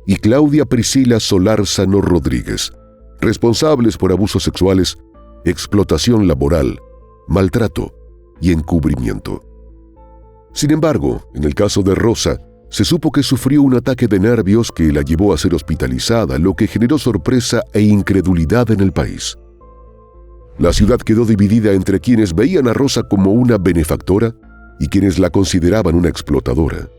y Claudia Priscila Solórzano Rodríguez, responsables por abusos sexuales, explotación laboral, maltrato y encubrimiento. Sin embargo, en el caso de Rosa, se supo que sufrió un ataque de nervios que la llevó a ser hospitalizada, lo que generó sorpresa e incredulidad en el país. La ciudad quedó dividida entre quienes veían a Rosa como una benefactora y quienes la consideraban una explotadora.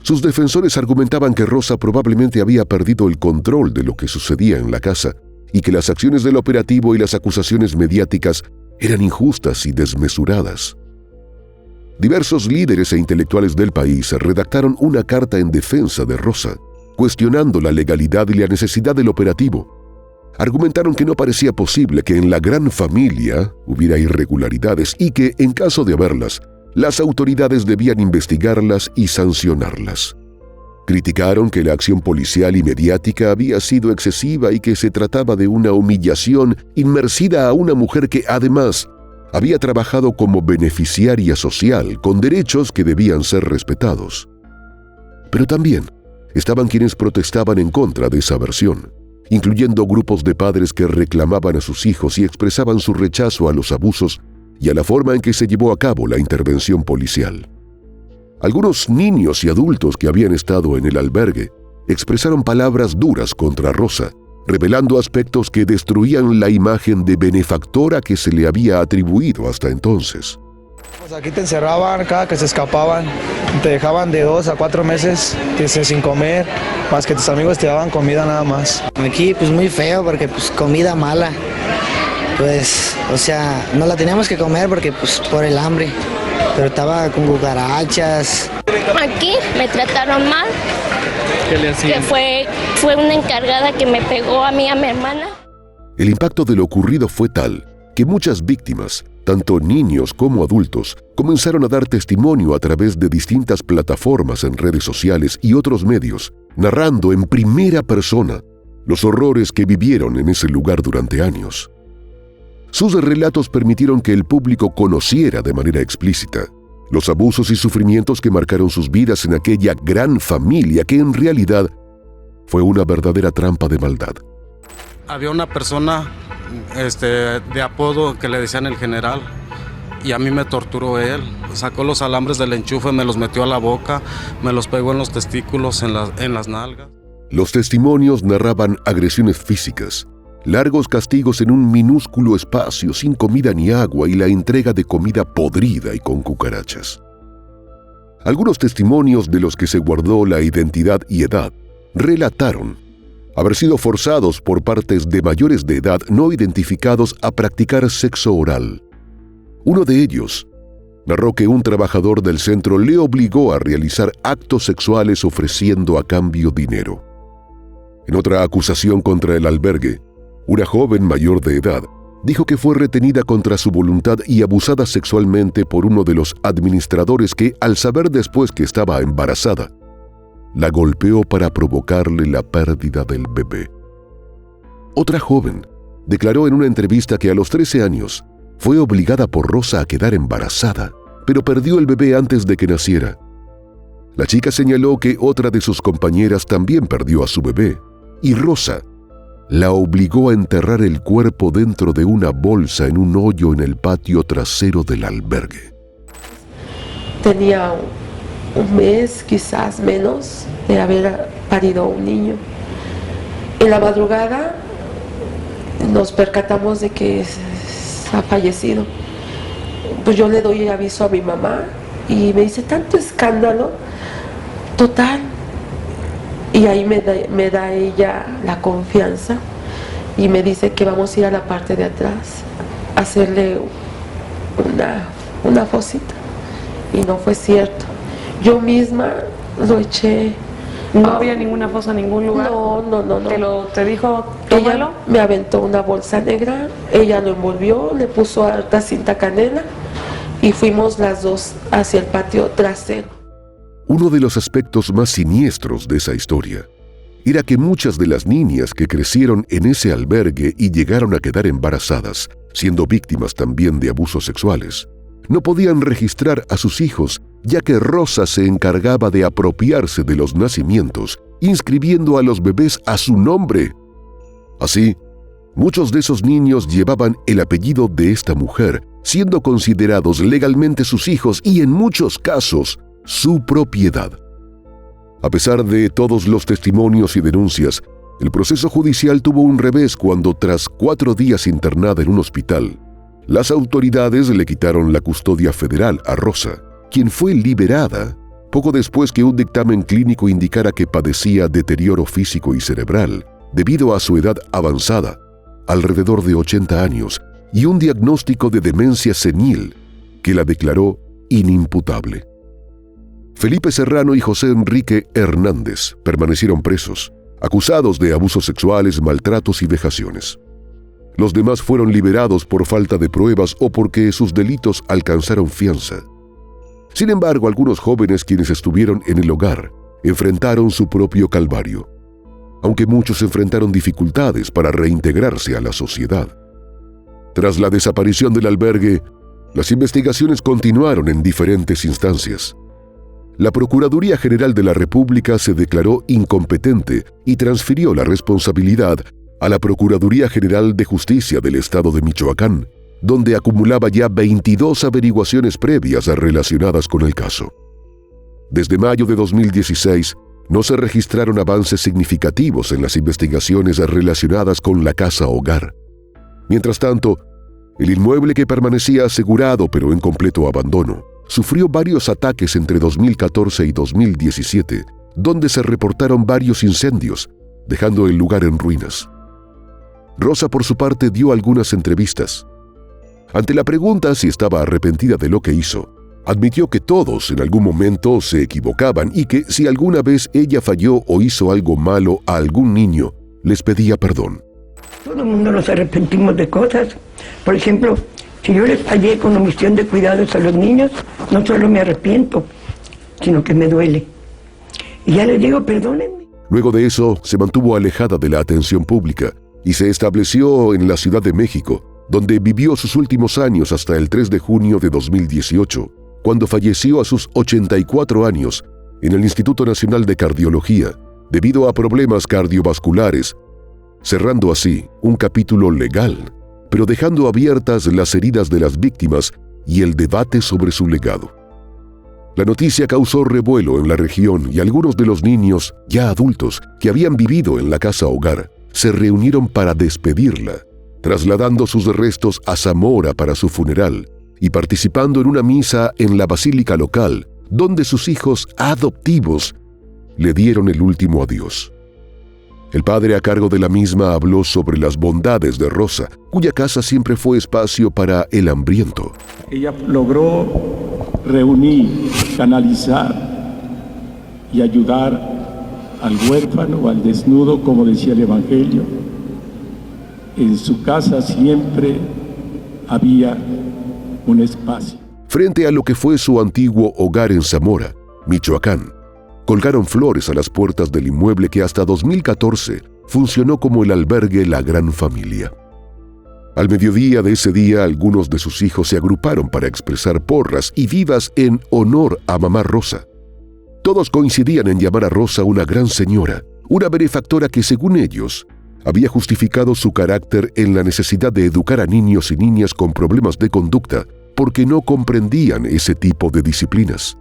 Sus defensores argumentaban que Rosa probablemente había perdido el control de lo que sucedía en la casa y que las acciones del operativo y las acusaciones mediáticas eran injustas y desmesuradas. Diversos líderes e intelectuales del país redactaron una carta en defensa de Rosa, cuestionando la legalidad y la necesidad del operativo. Argumentaron que no parecía posible que en la gran familia hubiera irregularidades y que, en caso de haberlas, las autoridades debían investigarlas y sancionarlas. Criticaron que la acción policial y mediática había sido excesiva y que se trataba de una humillación inmersida a una mujer que, además, había trabajado como beneficiaria social, con derechos que debían ser respetados. Pero también estaban quienes protestaban en contra de esa versión, incluyendo grupos de padres que reclamaban a sus hijos y expresaban su rechazo a los abusos y a la forma en que se llevó a cabo la intervención policial. Algunos niños y adultos que habían estado en el albergue expresaron palabras duras contra Rosa, revelando aspectos que destruían la imagen de benefactora que se le había atribuido hasta entonces. Pues aquí te encerraban, cada que se escapaban, te dejaban de 2 a 4 meses sin comer, más que tus amigos te daban comida nada más. Aquí pues muy feo porque pues comida mala, pues o sea, no la teníamos que comer porque pues por el hambre, pero estaba con cucarachas. Aquí me trataron mal. ¿Qué le hacían? Que fue una encargada que me pegó a mí y a mi hermana. El impacto de lo ocurrido fue tal que muchas víctimas, tanto niños como adultos, comenzaron a dar testimonio a través de distintas plataformas en redes sociales y otros medios, narrando en primera persona los horrores que vivieron en ese lugar durante años. Sus relatos permitieron que el público conociera de manera explícita los abusos y sufrimientos que marcaron sus vidas en aquella gran familia que en realidad fue una verdadera trampa de maldad. Había una persona de apodo que le decían el general y a mí me torturó él. Sacó los alambres del enchufe, me los metió a la boca, me los pegó en los testículos, en las nalgas. Los testimonios narraban agresiones físicas, largos castigos en un minúsculo espacio sin comida ni agua y la entrega de comida podrida y con cucarachas. Algunos testimonios de los que se guardó la identidad y edad relataron haber sido forzados por partes de mayores de edad no identificados a practicar sexo oral. Uno de ellos narró que un trabajador del centro le obligó a realizar actos sexuales ofreciendo a cambio dinero. En otra acusación contra el albergue, una joven mayor de edad dijo que fue retenida contra su voluntad y abusada sexualmente por uno de los administradores que, al saber después que estaba embarazada, la golpeó para provocarle la pérdida del bebé. Otra joven declaró en una entrevista que a los 13 años fue obligada por Rosa a quedar embarazada, pero perdió el bebé antes de que naciera. La chica señaló que otra de sus compañeras también perdió a su bebé, y Rosa la obligó a enterrar el cuerpo dentro de una bolsa en un hoyo en el patio trasero del albergue. Tenía un mes, quizás menos, de haber parido un niño. En la madrugada nos percatamos de que ha fallecido. Pues yo le doy aviso a mi mamá y me dice, tanto escándalo, total. Y ahí me da ella la confianza y me dice que vamos a ir a la parte de atrás a hacerle una fosita. Y no fue cierto. Yo misma lo eché. ¿No había ninguna fosa en ningún lugar? No. ¿Te dijo ella tómalo? Me aventó una bolsa negra, ella lo envolvió, le puso harta cinta canela y fuimos las dos hacia el patio trasero. Uno de los aspectos más siniestros de esa historia era que muchas de las niñas que crecieron en ese albergue y llegaron a quedar embarazadas, siendo víctimas también de abusos sexuales, no podían registrar a sus hijos, ya que Rosa se encargaba de apropiarse de los nacimientos, inscribiendo a los bebés a su nombre. Así, muchos de esos niños llevaban el apellido de esta mujer, siendo considerados legalmente sus hijos y en muchos casos su propiedad. A pesar de todos los testimonios y denuncias, el proceso judicial tuvo un revés cuando, tras 4 días internada en un hospital, las autoridades le quitaron la custodia federal a Rosa, quien fue liberada poco después que un dictamen clínico indicara que padecía deterioro físico y cerebral debido a su edad avanzada, alrededor de 80 años, y un diagnóstico de demencia senil que la declaró inimputable. Felipe Serrano y José Enrique Hernández permanecieron presos, acusados de abusos sexuales, maltratos y vejaciones. Los demás fueron liberados por falta de pruebas o porque sus delitos alcanzaron fianza. Sin embargo, algunos jóvenes quienes estuvieron en el hogar enfrentaron su propio calvario, aunque muchos enfrentaron dificultades para reintegrarse a la sociedad. Tras la desaparición del albergue, las investigaciones continuaron en diferentes instancias. La Procuraduría General de la República se declaró incompetente y transfirió la responsabilidad a la Procuraduría General de Justicia del Estado de Michoacán, donde acumulaba ya 22 averiguaciones previas relacionadas con el caso. Desde mayo de 2016, no se registraron avances significativos en las investigaciones relacionadas con la casa hogar. Mientras tanto, el inmueble, que permanecía asegurado pero en completo abandono, sufrió varios ataques entre 2014 y 2017, donde se reportaron varios incendios, dejando el lugar en ruinas. Rosa, por su parte, dio algunas entrevistas. Ante la pregunta si estaba arrepentida de lo que hizo, admitió que todos en algún momento se equivocaban y que si alguna vez ella falló o hizo algo malo a algún niño, les pedía perdón. Todo el mundo nos arrepentimos de cosas. Por ejemplo, si yo les fallé con omisión de cuidados a los niños, no solo me arrepiento, sino que me duele. Y ya les digo, perdónenme. Luego de eso, se mantuvo alejada de la atención pública y se estableció en la Ciudad de México, donde vivió sus últimos años hasta el 3 de junio de 2018, cuando falleció a sus 84 años en el Instituto Nacional de Cardiología, debido a problemas cardiovasculares, cerrando así un capítulo legal, pero dejando abiertas las heridas de las víctimas y el debate sobre su legado. La noticia causó revuelo en la región y algunos de los niños, ya adultos, que habían vivido en la casa hogar, se reunieron para despedirla, trasladando sus restos a Zamora para su funeral y participando en una misa en la basílica local, donde sus hijos adoptivos le dieron el último adiós. El padre a cargo de la misma habló sobre las bondades de Rosa, cuya casa siempre fue espacio para el hambriento. Ella logró reunir, canalizar y ayudar al huérfano, al desnudo, como decía el Evangelio. En su casa siempre había un espacio. Frente a lo que fue su antiguo hogar en Zamora, Michoacán, colgaron flores a las puertas del inmueble que hasta 2014 funcionó como el albergue La Gran Familia. Al mediodía de ese día, algunos de sus hijos se agruparon para expresar porras y vivas en honor a mamá Rosa. Todos coincidían en llamar a Rosa una gran señora, una benefactora que, según ellos, había justificado su carácter en la necesidad de educar a niños y niñas con problemas de conducta porque no comprendían ese tipo de disciplinas.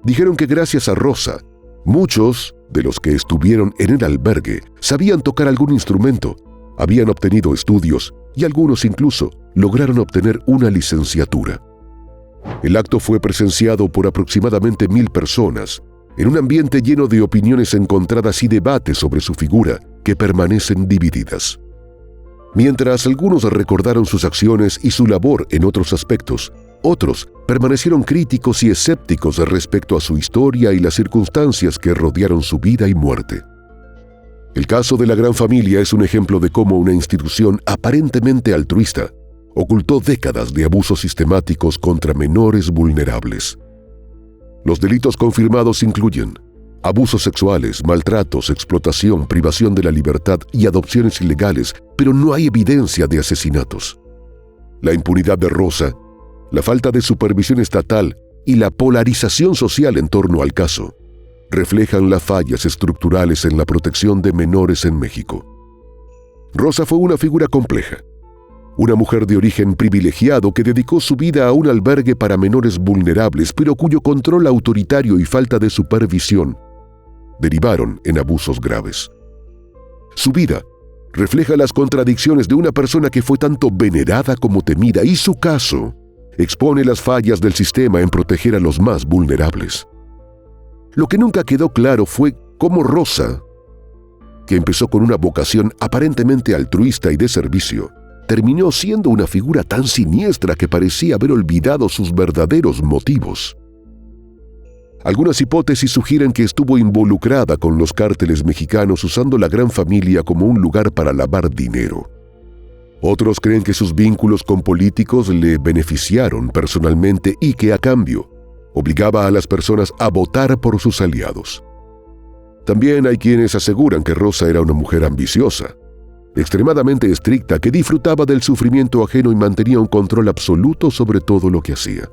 Dijeron que gracias a Rosa, muchos de los que estuvieron en el albergue sabían tocar algún instrumento, habían obtenido estudios y algunos incluso lograron obtener una licenciatura. El acto fue presenciado por aproximadamente 1,000 personas, en un ambiente lleno de opiniones encontradas y debates sobre su figura que permanecen divididas. Mientras algunos recordaron sus acciones y su labor en otros aspectos, otros permanecieron críticos y escépticos respecto a su historia y las circunstancias que rodearon su vida y muerte. El caso de La Gran Familia es un ejemplo de cómo una institución aparentemente altruista ocultó décadas de abusos sistemáticos contra menores vulnerables. Los delitos confirmados incluyen abusos sexuales, maltratos, explotación, privación de la libertad y adopciones ilegales, pero no hay evidencia de asesinatos. La impunidad de Rosa, la falta de supervisión estatal y la polarización social en torno al caso reflejan las fallas estructurales en la protección de menores en México. Rosa fue una figura compleja, una mujer de origen privilegiado que dedicó su vida a un albergue para menores vulnerables, pero cuyo control autoritario y falta de supervisión derivaron en abusos graves. Su vida refleja las contradicciones de una persona que fue tanto venerada como temida, y su caso expone las fallas del sistema en proteger a los más vulnerables. Lo que nunca quedó claro fue cómo Rosa, que empezó con una vocación aparentemente altruista y de servicio, terminó siendo una figura tan siniestra que parecía haber olvidado sus verdaderos motivos. Algunas hipótesis sugieren que estuvo involucrada con los cárteles mexicanos usando La Gran Familia como un lugar para lavar dinero. Otros creen que sus vínculos con políticos le beneficiaron personalmente y que, a cambio, obligaba a las personas a votar por sus aliados. También hay quienes aseguran que Rosa era una mujer ambiciosa, extremadamente estricta, que disfrutaba del sufrimiento ajeno y mantenía un control absoluto sobre todo lo que hacía.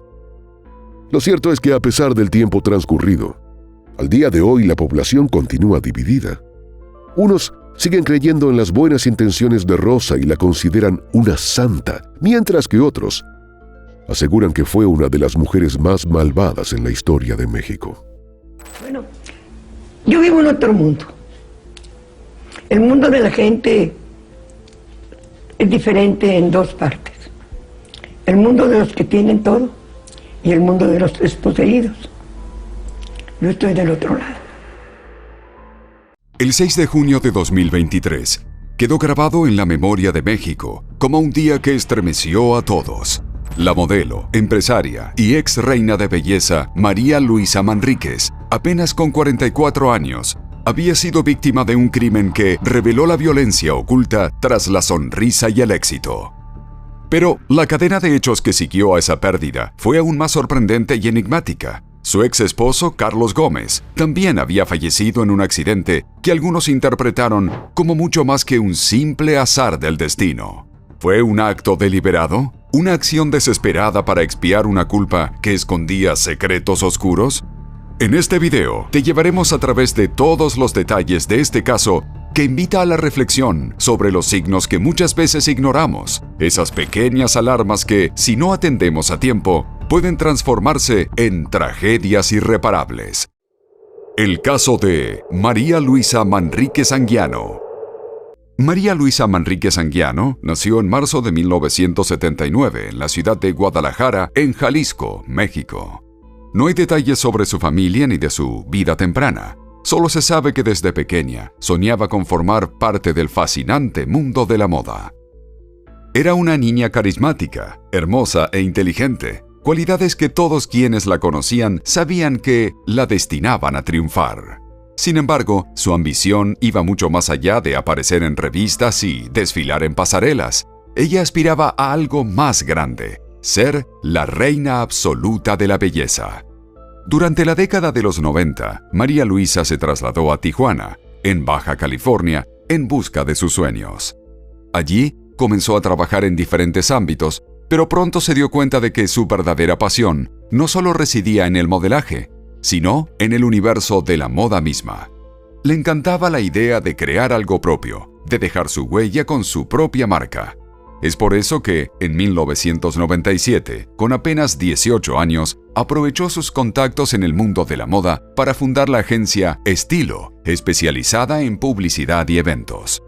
Lo cierto es que a pesar del tiempo transcurrido, al día de hoy la población continúa dividida. Unos siguen creyendo en las buenas intenciones de Rosa y la consideran una santa, mientras que otros aseguran que fue una de las mujeres más malvadas en la historia de México. Bueno, yo vivo en otro mundo. El mundo de la gente es diferente en dos partes. El mundo de los que tienen todo y el mundo de los desposeídos. Yo estoy del otro lado. El 6 de junio de 2023 quedó grabado en la memoria de México como un día que estremeció a todos. La modelo, empresaria y ex reina de belleza María Luisa Manríquez, apenas con 44 años, había sido víctima de un crimen que reveló la violencia oculta tras la sonrisa y el éxito. Pero la cadena de hechos que siguió a esa pérdida fue aún más sorprendente y enigmática. Su ex esposo, Carlos Gómez, también había fallecido en un accidente que algunos interpretaron como mucho más que un simple azar del destino. ¿Fue un acto deliberado? ¿Una acción desesperada para expiar una culpa que escondía secretos oscuros? En este video te llevaremos a través de todos los detalles de este caso que invita a la reflexión sobre los signos que muchas veces ignoramos, esas pequeñas alarmas que, si no atendemos a tiempo, pueden transformarse en tragedias irreparables. El caso de María Luisa Manríquez Anguiano. María Luisa Manríquez Anguiano nació en marzo de 1979 en la ciudad de Guadalajara, en Jalisco, México. No hay detalles sobre su familia ni de su vida temprana. Solo se sabe que desde pequeña soñaba con formar parte del fascinante mundo de la moda. Era una niña carismática, hermosa e inteligente, cualidades que todos quienes la conocían sabían que la destinaban a triunfar. Sin embargo, su ambición iba mucho más allá de aparecer en revistas y desfilar en pasarelas. Ella aspiraba a algo más grande: ser la reina absoluta de la belleza. Durante la década de los 90, María Luisa se trasladó a Tijuana, en Baja California, en busca de sus sueños. Allí comenzó a trabajar en diferentes ámbitos, pero pronto se dio cuenta de que su verdadera pasión no solo residía en el modelaje, sino en el universo de la moda misma. Le encantaba la idea de crear algo propio, de dejar su huella con su propia marca. Es por eso que, en 1997, con apenas 18 años, aprovechó sus contactos en el mundo de la moda para fundar la agencia Estilo, especializada en publicidad y eventos.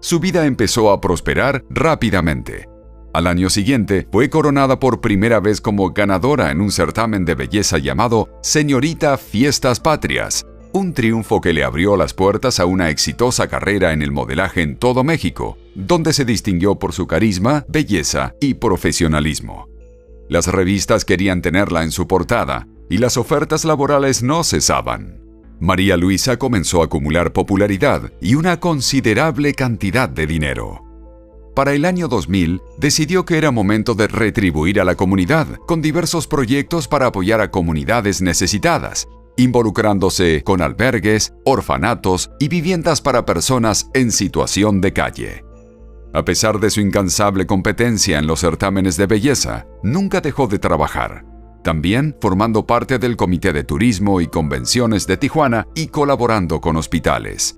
Su vida empezó a prosperar rápidamente. Al año siguiente, fue coronada por primera vez como ganadora en un certamen de belleza llamado Señorita Fiestas Patrias, un triunfo que le abrió las puertas a una exitosa carrera en el modelaje en todo México, donde se distinguió por su carisma, belleza y profesionalismo. Las revistas querían tenerla en su portada y las ofertas laborales no cesaban. María Luisa comenzó a acumular popularidad y una considerable cantidad de dinero. Para el año 2000, decidió que era momento de retribuir a la comunidad con diversos proyectos para apoyar a comunidades necesitadas, involucrándose con albergues, orfanatos y viviendas para personas en situación de calle. A pesar de su incansable competencia en los certámenes de belleza, nunca dejó de trabajar, también formando parte del Comité de Turismo y Convenciones de Tijuana y colaborando con hospitales.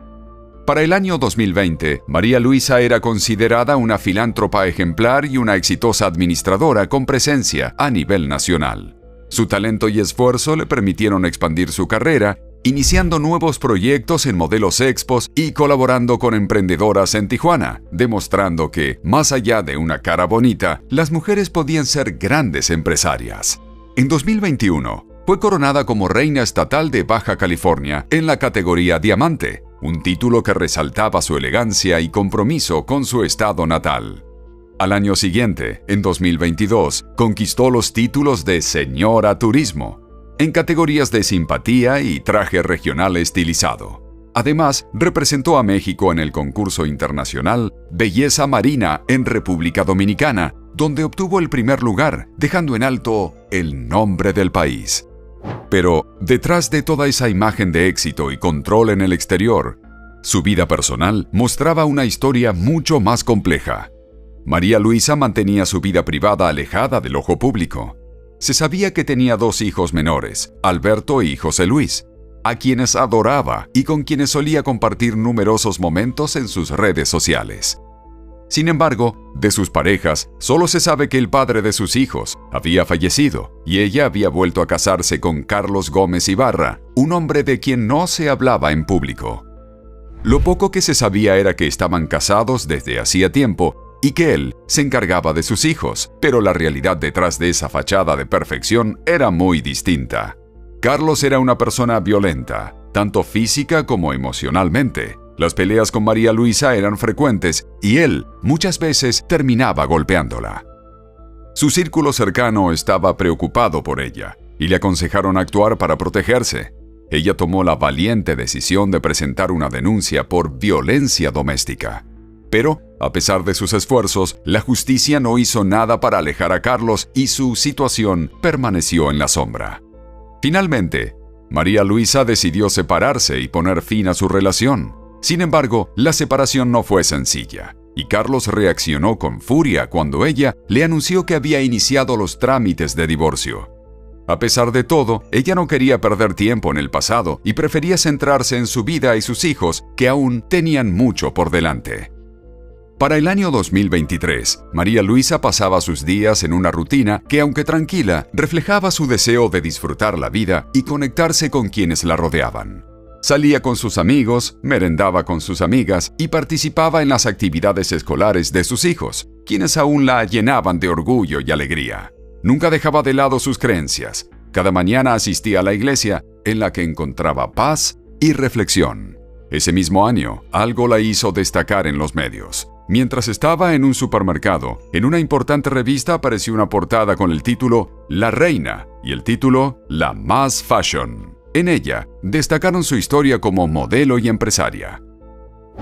Para el año 2020, María Luisa era considerada una filántropa ejemplar y una exitosa administradora con presencia a nivel nacional. Su talento y esfuerzo le permitieron expandir su carrera, iniciando nuevos proyectos en modelos expos y colaborando con emprendedoras en Tijuana, demostrando que, más allá de una cara bonita, las mujeres podían ser grandes empresarias. En 2021, fue coronada como Reina Estatal de Baja California en la categoría Diamante, un título que resaltaba su elegancia y compromiso con su estado natal. Al año siguiente, en 2022, conquistó los títulos de Señora Turismo, en categorías de simpatía y traje regional estilizado. Además, representó a México en el concurso internacional Belleza Marina en República Dominicana, donde obtuvo el primer lugar, dejando en alto el nombre del país. Pero detrás de toda esa imagen de éxito y control en el exterior, su vida personal mostraba una historia mucho más compleja. María Luisa mantenía su vida privada alejada del ojo público. Se sabía que tenía 2 hijos menores, Alberto y José Luis, a quienes adoraba y con quienes solía compartir numerosos momentos en sus redes sociales. Sin embargo, de sus parejas, solo se sabe que el padre de sus hijos había fallecido y ella había vuelto a casarse con Carlos Gómez Ibarra, un hombre de quien no se hablaba en público. Lo poco que se sabía era que estaban casados desde hacía tiempo y que él se encargaba de sus hijos, pero la realidad detrás de esa fachada de perfección era muy distinta. Carlos era una persona violenta, tanto física como emocionalmente. Las peleas con María Luisa eran frecuentes y él muchas veces terminaba golpeándola. Su círculo cercano estaba preocupado por ella y le aconsejaron actuar para protegerse. Ella tomó la valiente decisión de presentar una denuncia por violencia doméstica. Pero, a pesar de sus esfuerzos, la justicia no hizo nada para alejar a Carlos y su situación permaneció en la sombra. Finalmente, María Luisa decidió separarse y poner fin a su relación. Sin embargo, la separación no fue sencilla, y Carlos reaccionó con furia cuando ella le anunció que había iniciado los trámites de divorcio. A pesar de todo, ella no quería perder tiempo en el pasado y prefería centrarse en su vida y sus hijos, que aún tenían mucho por delante. Para el año 2023, María Luisa pasaba sus días en una rutina que, aunque tranquila, reflejaba su deseo de disfrutar la vida y conectarse con quienes la rodeaban. Salía con sus amigos, merendaba con sus amigas y participaba en las actividades escolares de sus hijos, quienes aún la llenaban de orgullo y alegría. Nunca dejaba de lado sus creencias. Cada mañana asistía a la iglesia, en la que encontraba paz y reflexión. Ese mismo año, algo la hizo destacar en los medios. Mientras estaba en un supermercado, en una importante revista apareció una portada con el título La Reina y el título La Más Fashion. En ella, destacaron su historia como modelo y empresaria.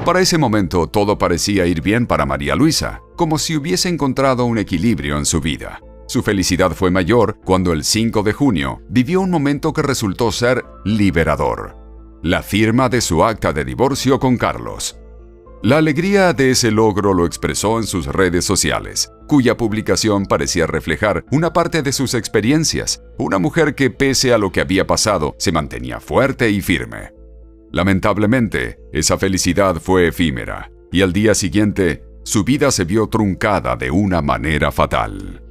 Para ese momento, todo parecía ir bien para María Luisa, como si hubiese encontrado un equilibrio en su vida. Su felicidad fue mayor cuando el 5 de junio vivió un momento que resultó ser liberador: la firma de su acta de divorcio con Carlos. La alegría de ese logro lo expresó en sus redes sociales, cuya publicación parecía reflejar una parte de sus experiencias. Una mujer que, pese a lo que había pasado, se mantenía fuerte y firme. Lamentablemente, esa felicidad fue efímera, y al día siguiente, su vida se vio truncada de una manera fatal.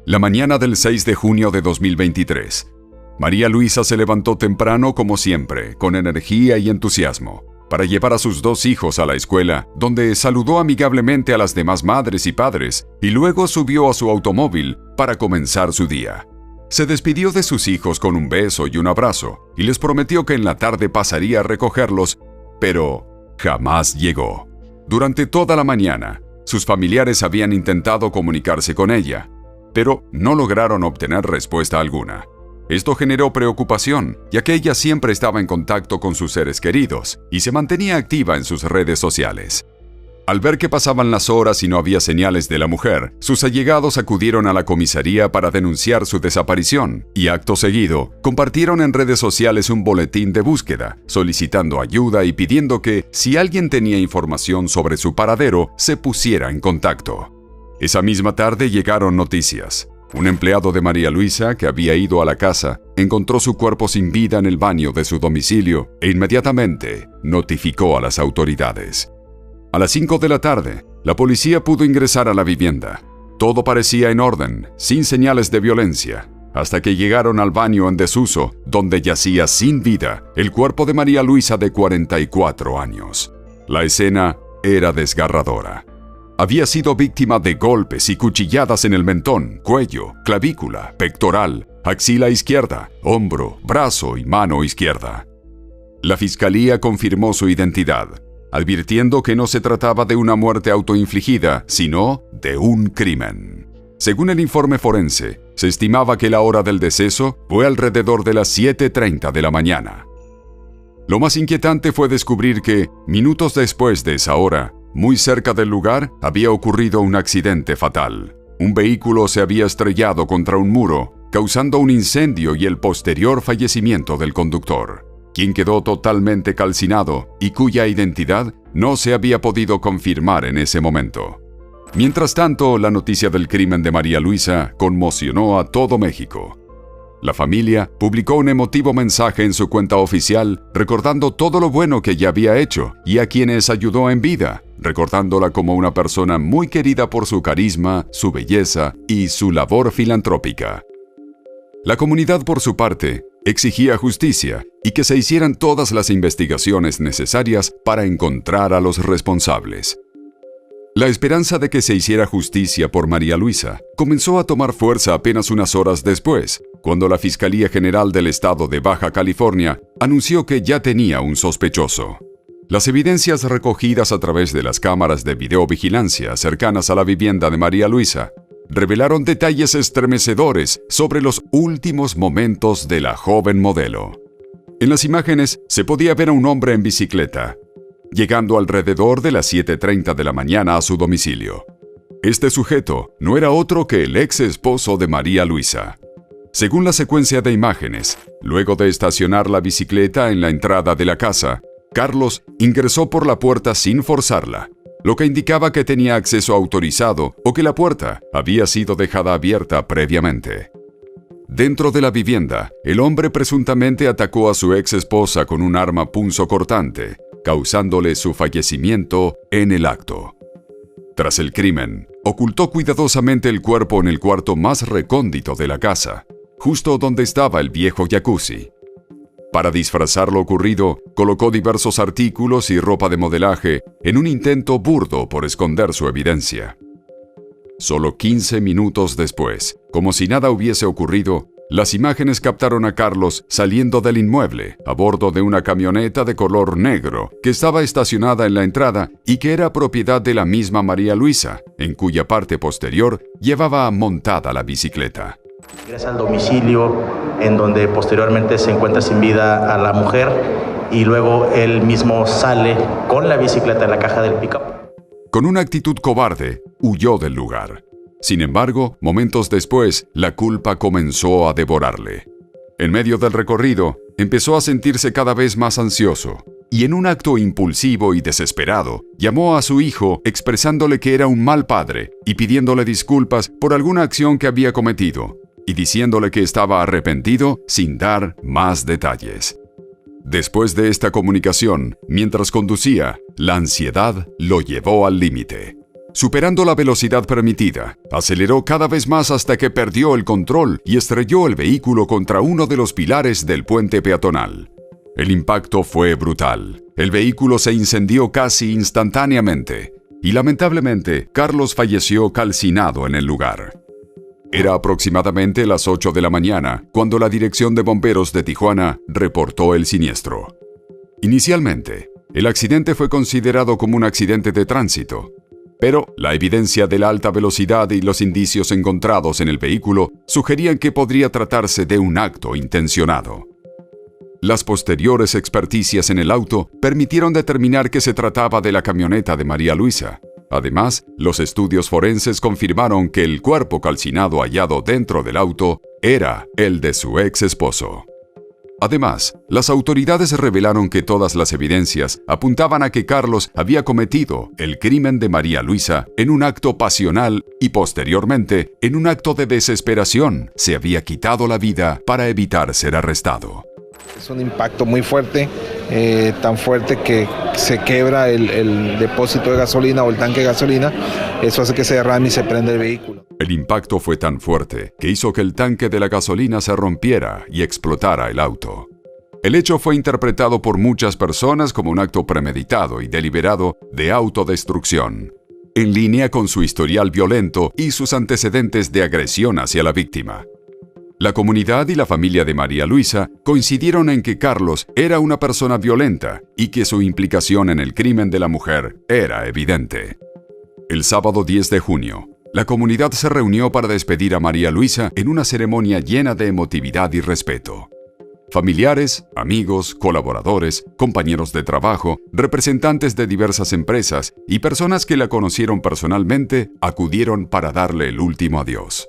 La mañana del 6 de junio de 2023, María Luisa se levantó temprano como siempre, con energía y entusiasmo, para llevar a sus 2 hijos a la escuela, donde saludó amigablemente a las demás madres y padres, y luego subió a su automóvil para comenzar su día. Se despidió de sus hijos con un beso y un abrazo, y les prometió que en la tarde pasaría a recogerlos, pero jamás llegó. Durante toda la mañana, sus familiares habían intentado comunicarse con ella, pero no lograron obtener respuesta alguna. Esto generó preocupación, ya que ella siempre estaba en contacto con sus seres queridos y se mantenía activa en sus redes sociales. Al ver que pasaban las horas y no había señales de la mujer, sus allegados acudieron a la comisaría para denunciar su desaparición y, acto seguido, compartieron en redes sociales un boletín de búsqueda, solicitando ayuda y pidiendo que, si alguien tenía información sobre su paradero, se pusiera en contacto. Esa misma tarde llegaron noticias. Un empleado de María Luisa, que había ido a la casa, encontró su cuerpo sin vida en el baño de su domicilio e inmediatamente notificó a las autoridades. A las 5 de la tarde, la policía pudo ingresar a la vivienda. Todo parecía en orden, sin señales de violencia, hasta que llegaron al baño en desuso, donde yacía sin vida el cuerpo de María Luisa de 44 años. La escena era desgarradora. Había sido víctima de golpes y cuchilladas en el mentón, cuello, clavícula, pectoral, axila izquierda, hombro, brazo y mano izquierda. La fiscalía confirmó su identidad, advirtiendo que no se trataba de una muerte autoinfligida, sino de un crimen. Según el informe forense, se estimaba que la hora del deceso fue alrededor de las 7:30 de la mañana. Lo más inquietante fue descubrir que, minutos después de esa hora, muy cerca del lugar había ocurrido un accidente fatal. Un vehículo se había estrellado contra un muro causando un incendio y el posterior fallecimiento del conductor, quien quedó totalmente calcinado y cuya identidad no se había podido confirmar en ese momento. Mientras tanto, la noticia del crimen de María Luisa conmocionó a todo México. La familia publicó un emotivo mensaje en su cuenta oficial recordando todo lo bueno que ella había hecho y a quienes ayudó en vida, recordándola como una persona muy querida por su carisma, su belleza y su labor filantrópica. La comunidad, por su parte, exigía justicia y que se hicieran todas las investigaciones necesarias para encontrar a los responsables. La esperanza de que se hiciera justicia por María Luisa comenzó a tomar fuerza apenas unas horas después, cuando la Fiscalía General del Estado de Baja California anunció que ya tenía un sospechoso. Las evidencias recogidas a través de las cámaras de videovigilancia cercanas a la vivienda de María Luisa revelaron detalles estremecedores sobre los últimos momentos de la joven modelo. En las imágenes se podía ver a un hombre en bicicleta, llegando alrededor de las 7:30 de la mañana a su domicilio. Este sujeto no era otro que el ex esposo de María Luisa. Según la secuencia de imágenes, luego de estacionar la bicicleta en la entrada de la casa, Carlos ingresó por la puerta sin forzarla, lo que indicaba que tenía acceso autorizado o que la puerta había sido dejada abierta previamente. Dentro de la vivienda, el hombre presuntamente atacó a su ex esposa con un arma punzocortante, causándole su fallecimiento en el acto. Tras el crimen, ocultó cuidadosamente el cuerpo en el cuarto más recóndito de la casa, justo donde estaba el viejo jacuzzi. Para disfrazar lo ocurrido, colocó diversos artículos y ropa de modelaje en un intento burdo por esconder su evidencia. Solo 15 minutos después, como si nada hubiese ocurrido, las imágenes captaron a Carlos saliendo del inmueble a bordo de una camioneta de color negro que estaba estacionada en la entrada y que era propiedad de la misma María Luisa, en cuya parte posterior llevaba montada la bicicleta. Ingresa al domicilio en donde posteriormente se encuentra sin vida a la mujer y luego él mismo sale con la bicicleta en la caja del pick-up. Con una actitud cobarde, huyó del lugar. Sin embargo, momentos después, la culpa comenzó a devorarle. En medio del recorrido, empezó a sentirse cada vez más ansioso, y en un acto impulsivo y desesperado, llamó a su hijo expresándole que era un mal padre y pidiéndole disculpas por alguna acción que había cometido, y diciéndole que estaba arrepentido sin dar más detalles. Después de esta comunicación, mientras conducía, la ansiedad lo llevó al límite. Superando la velocidad permitida, aceleró cada vez más hasta que perdió el control y estrelló el vehículo contra uno de los pilares del puente peatonal. El impacto fue brutal. El vehículo se incendió casi instantáneamente y lamentablemente Carlos falleció calcinado en el lugar. Era aproximadamente las 8 de la mañana cuando la Dirección de Bomberos de Tijuana reportó el siniestro. Inicialmente, el accidente fue considerado como un accidente de tránsito, pero la evidencia de la alta velocidad y los indicios encontrados en el vehículo sugerían que podría tratarse de un acto intencionado. Las posteriores experticias en el auto permitieron determinar que se trataba de la camioneta de María Luisa. Además, los estudios forenses confirmaron que el cuerpo calcinado hallado dentro del auto era el de su ex esposo. Además, las autoridades revelaron que todas las evidencias apuntaban a que Carlos había cometido el crimen de María Luisa en un acto pasional y posteriormente, en un acto de desesperación, se había quitado la vida para evitar ser arrestado. Es un impacto muy fuerte, tan fuerte que se quebra el depósito de gasolina o el tanque de gasolina. Eso hace que se derrame y se prende el vehículo. El impacto fue tan fuerte que hizo que el tanque de la gasolina se rompiera y explotara el auto. El hecho fue interpretado por muchas personas como un acto premeditado y deliberado de autodestrucción, en línea con su historial violento y sus antecedentes de agresión hacia la víctima. La comunidad y la familia de María Luisa coincidieron en que Carlos era una persona violenta y que su implicación en el crimen de la mujer era evidente. El sábado 10 de junio, la comunidad se reunió para despedir a María Luisa en una ceremonia llena de emotividad y respeto. Familiares, amigos, colaboradores, compañeros de trabajo, representantes de diversas empresas y personas que la conocieron personalmente acudieron para darle el último adiós.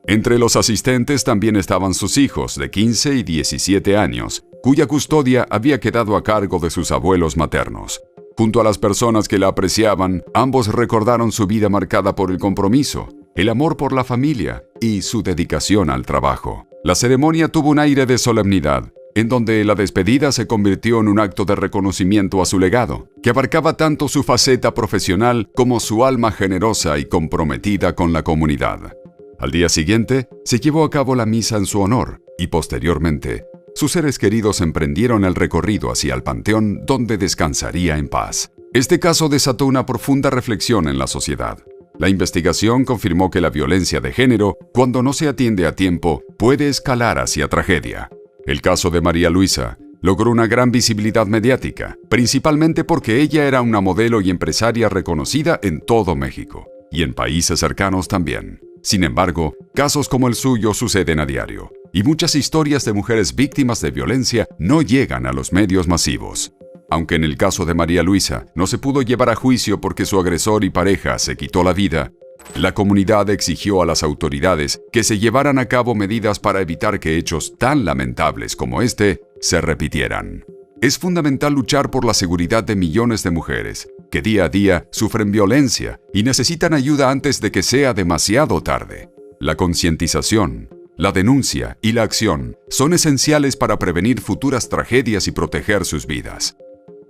Entre los asistentes también estaban sus hijos de 15 y 17 años, cuya custodia había quedado a cargo de sus abuelos maternos. Junto a las personas que la apreciaban, ambos recordaron su vida marcada por el compromiso, el amor por la familia y su dedicación al trabajo. La ceremonia tuvo un aire de solemnidad, en donde la despedida se convirtió en un acto de reconocimiento a su legado, que abarcaba tanto su faceta profesional como su alma generosa y comprometida con la comunidad. Al día siguiente, se llevó a cabo la misa en su honor y posteriormente, sus seres queridos emprendieron el recorrido hacia el panteón donde descansaría en paz. Este caso desató una profunda reflexión en la sociedad. La investigación confirmó que la violencia de género, cuando no se atiende a tiempo, puede escalar hacia tragedia. El caso de María Luisa logró una gran visibilidad mediática, principalmente porque ella era una modelo y empresaria reconocida en todo México, y en países cercanos también. Sin embargo, casos como el suyo suceden a diario, y muchas historias de mujeres víctimas de violencia no llegan a los medios masivos. Aunque en el caso de María Luisa no se pudo llevar a juicio porque su agresor y pareja se quitó la vida, la comunidad exigió a las autoridades que se llevaran a cabo medidas para evitar que hechos tan lamentables como este se repitieran. Es fundamental luchar por la seguridad de millones de mujeres que día a día sufren violencia y necesitan ayuda antes de que sea demasiado tarde. La concientización, la denuncia y la acción son esenciales para prevenir futuras tragedias y proteger sus vidas.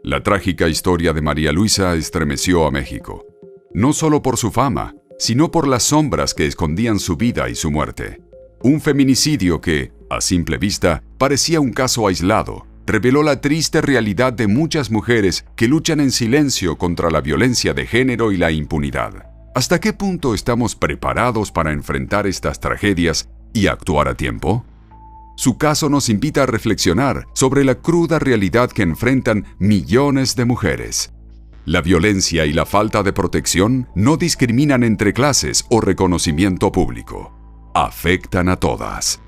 La trágica historia de María Luisa estremeció a México, no solo por su fama, sino por las sombras que escondían su vida y su muerte. Un feminicidio que, a simple vista, parecía un caso aislado, reveló la triste realidad de muchas mujeres que luchan en silencio contra la violencia de género y la impunidad. ¿Hasta qué punto estamos preparados para enfrentar estas tragedias y actuar a tiempo? Su caso nos invita a reflexionar sobre la cruda realidad que enfrentan millones de mujeres. La violencia y la falta de protección no discriminan entre clases o reconocimiento público. Afectan a todas.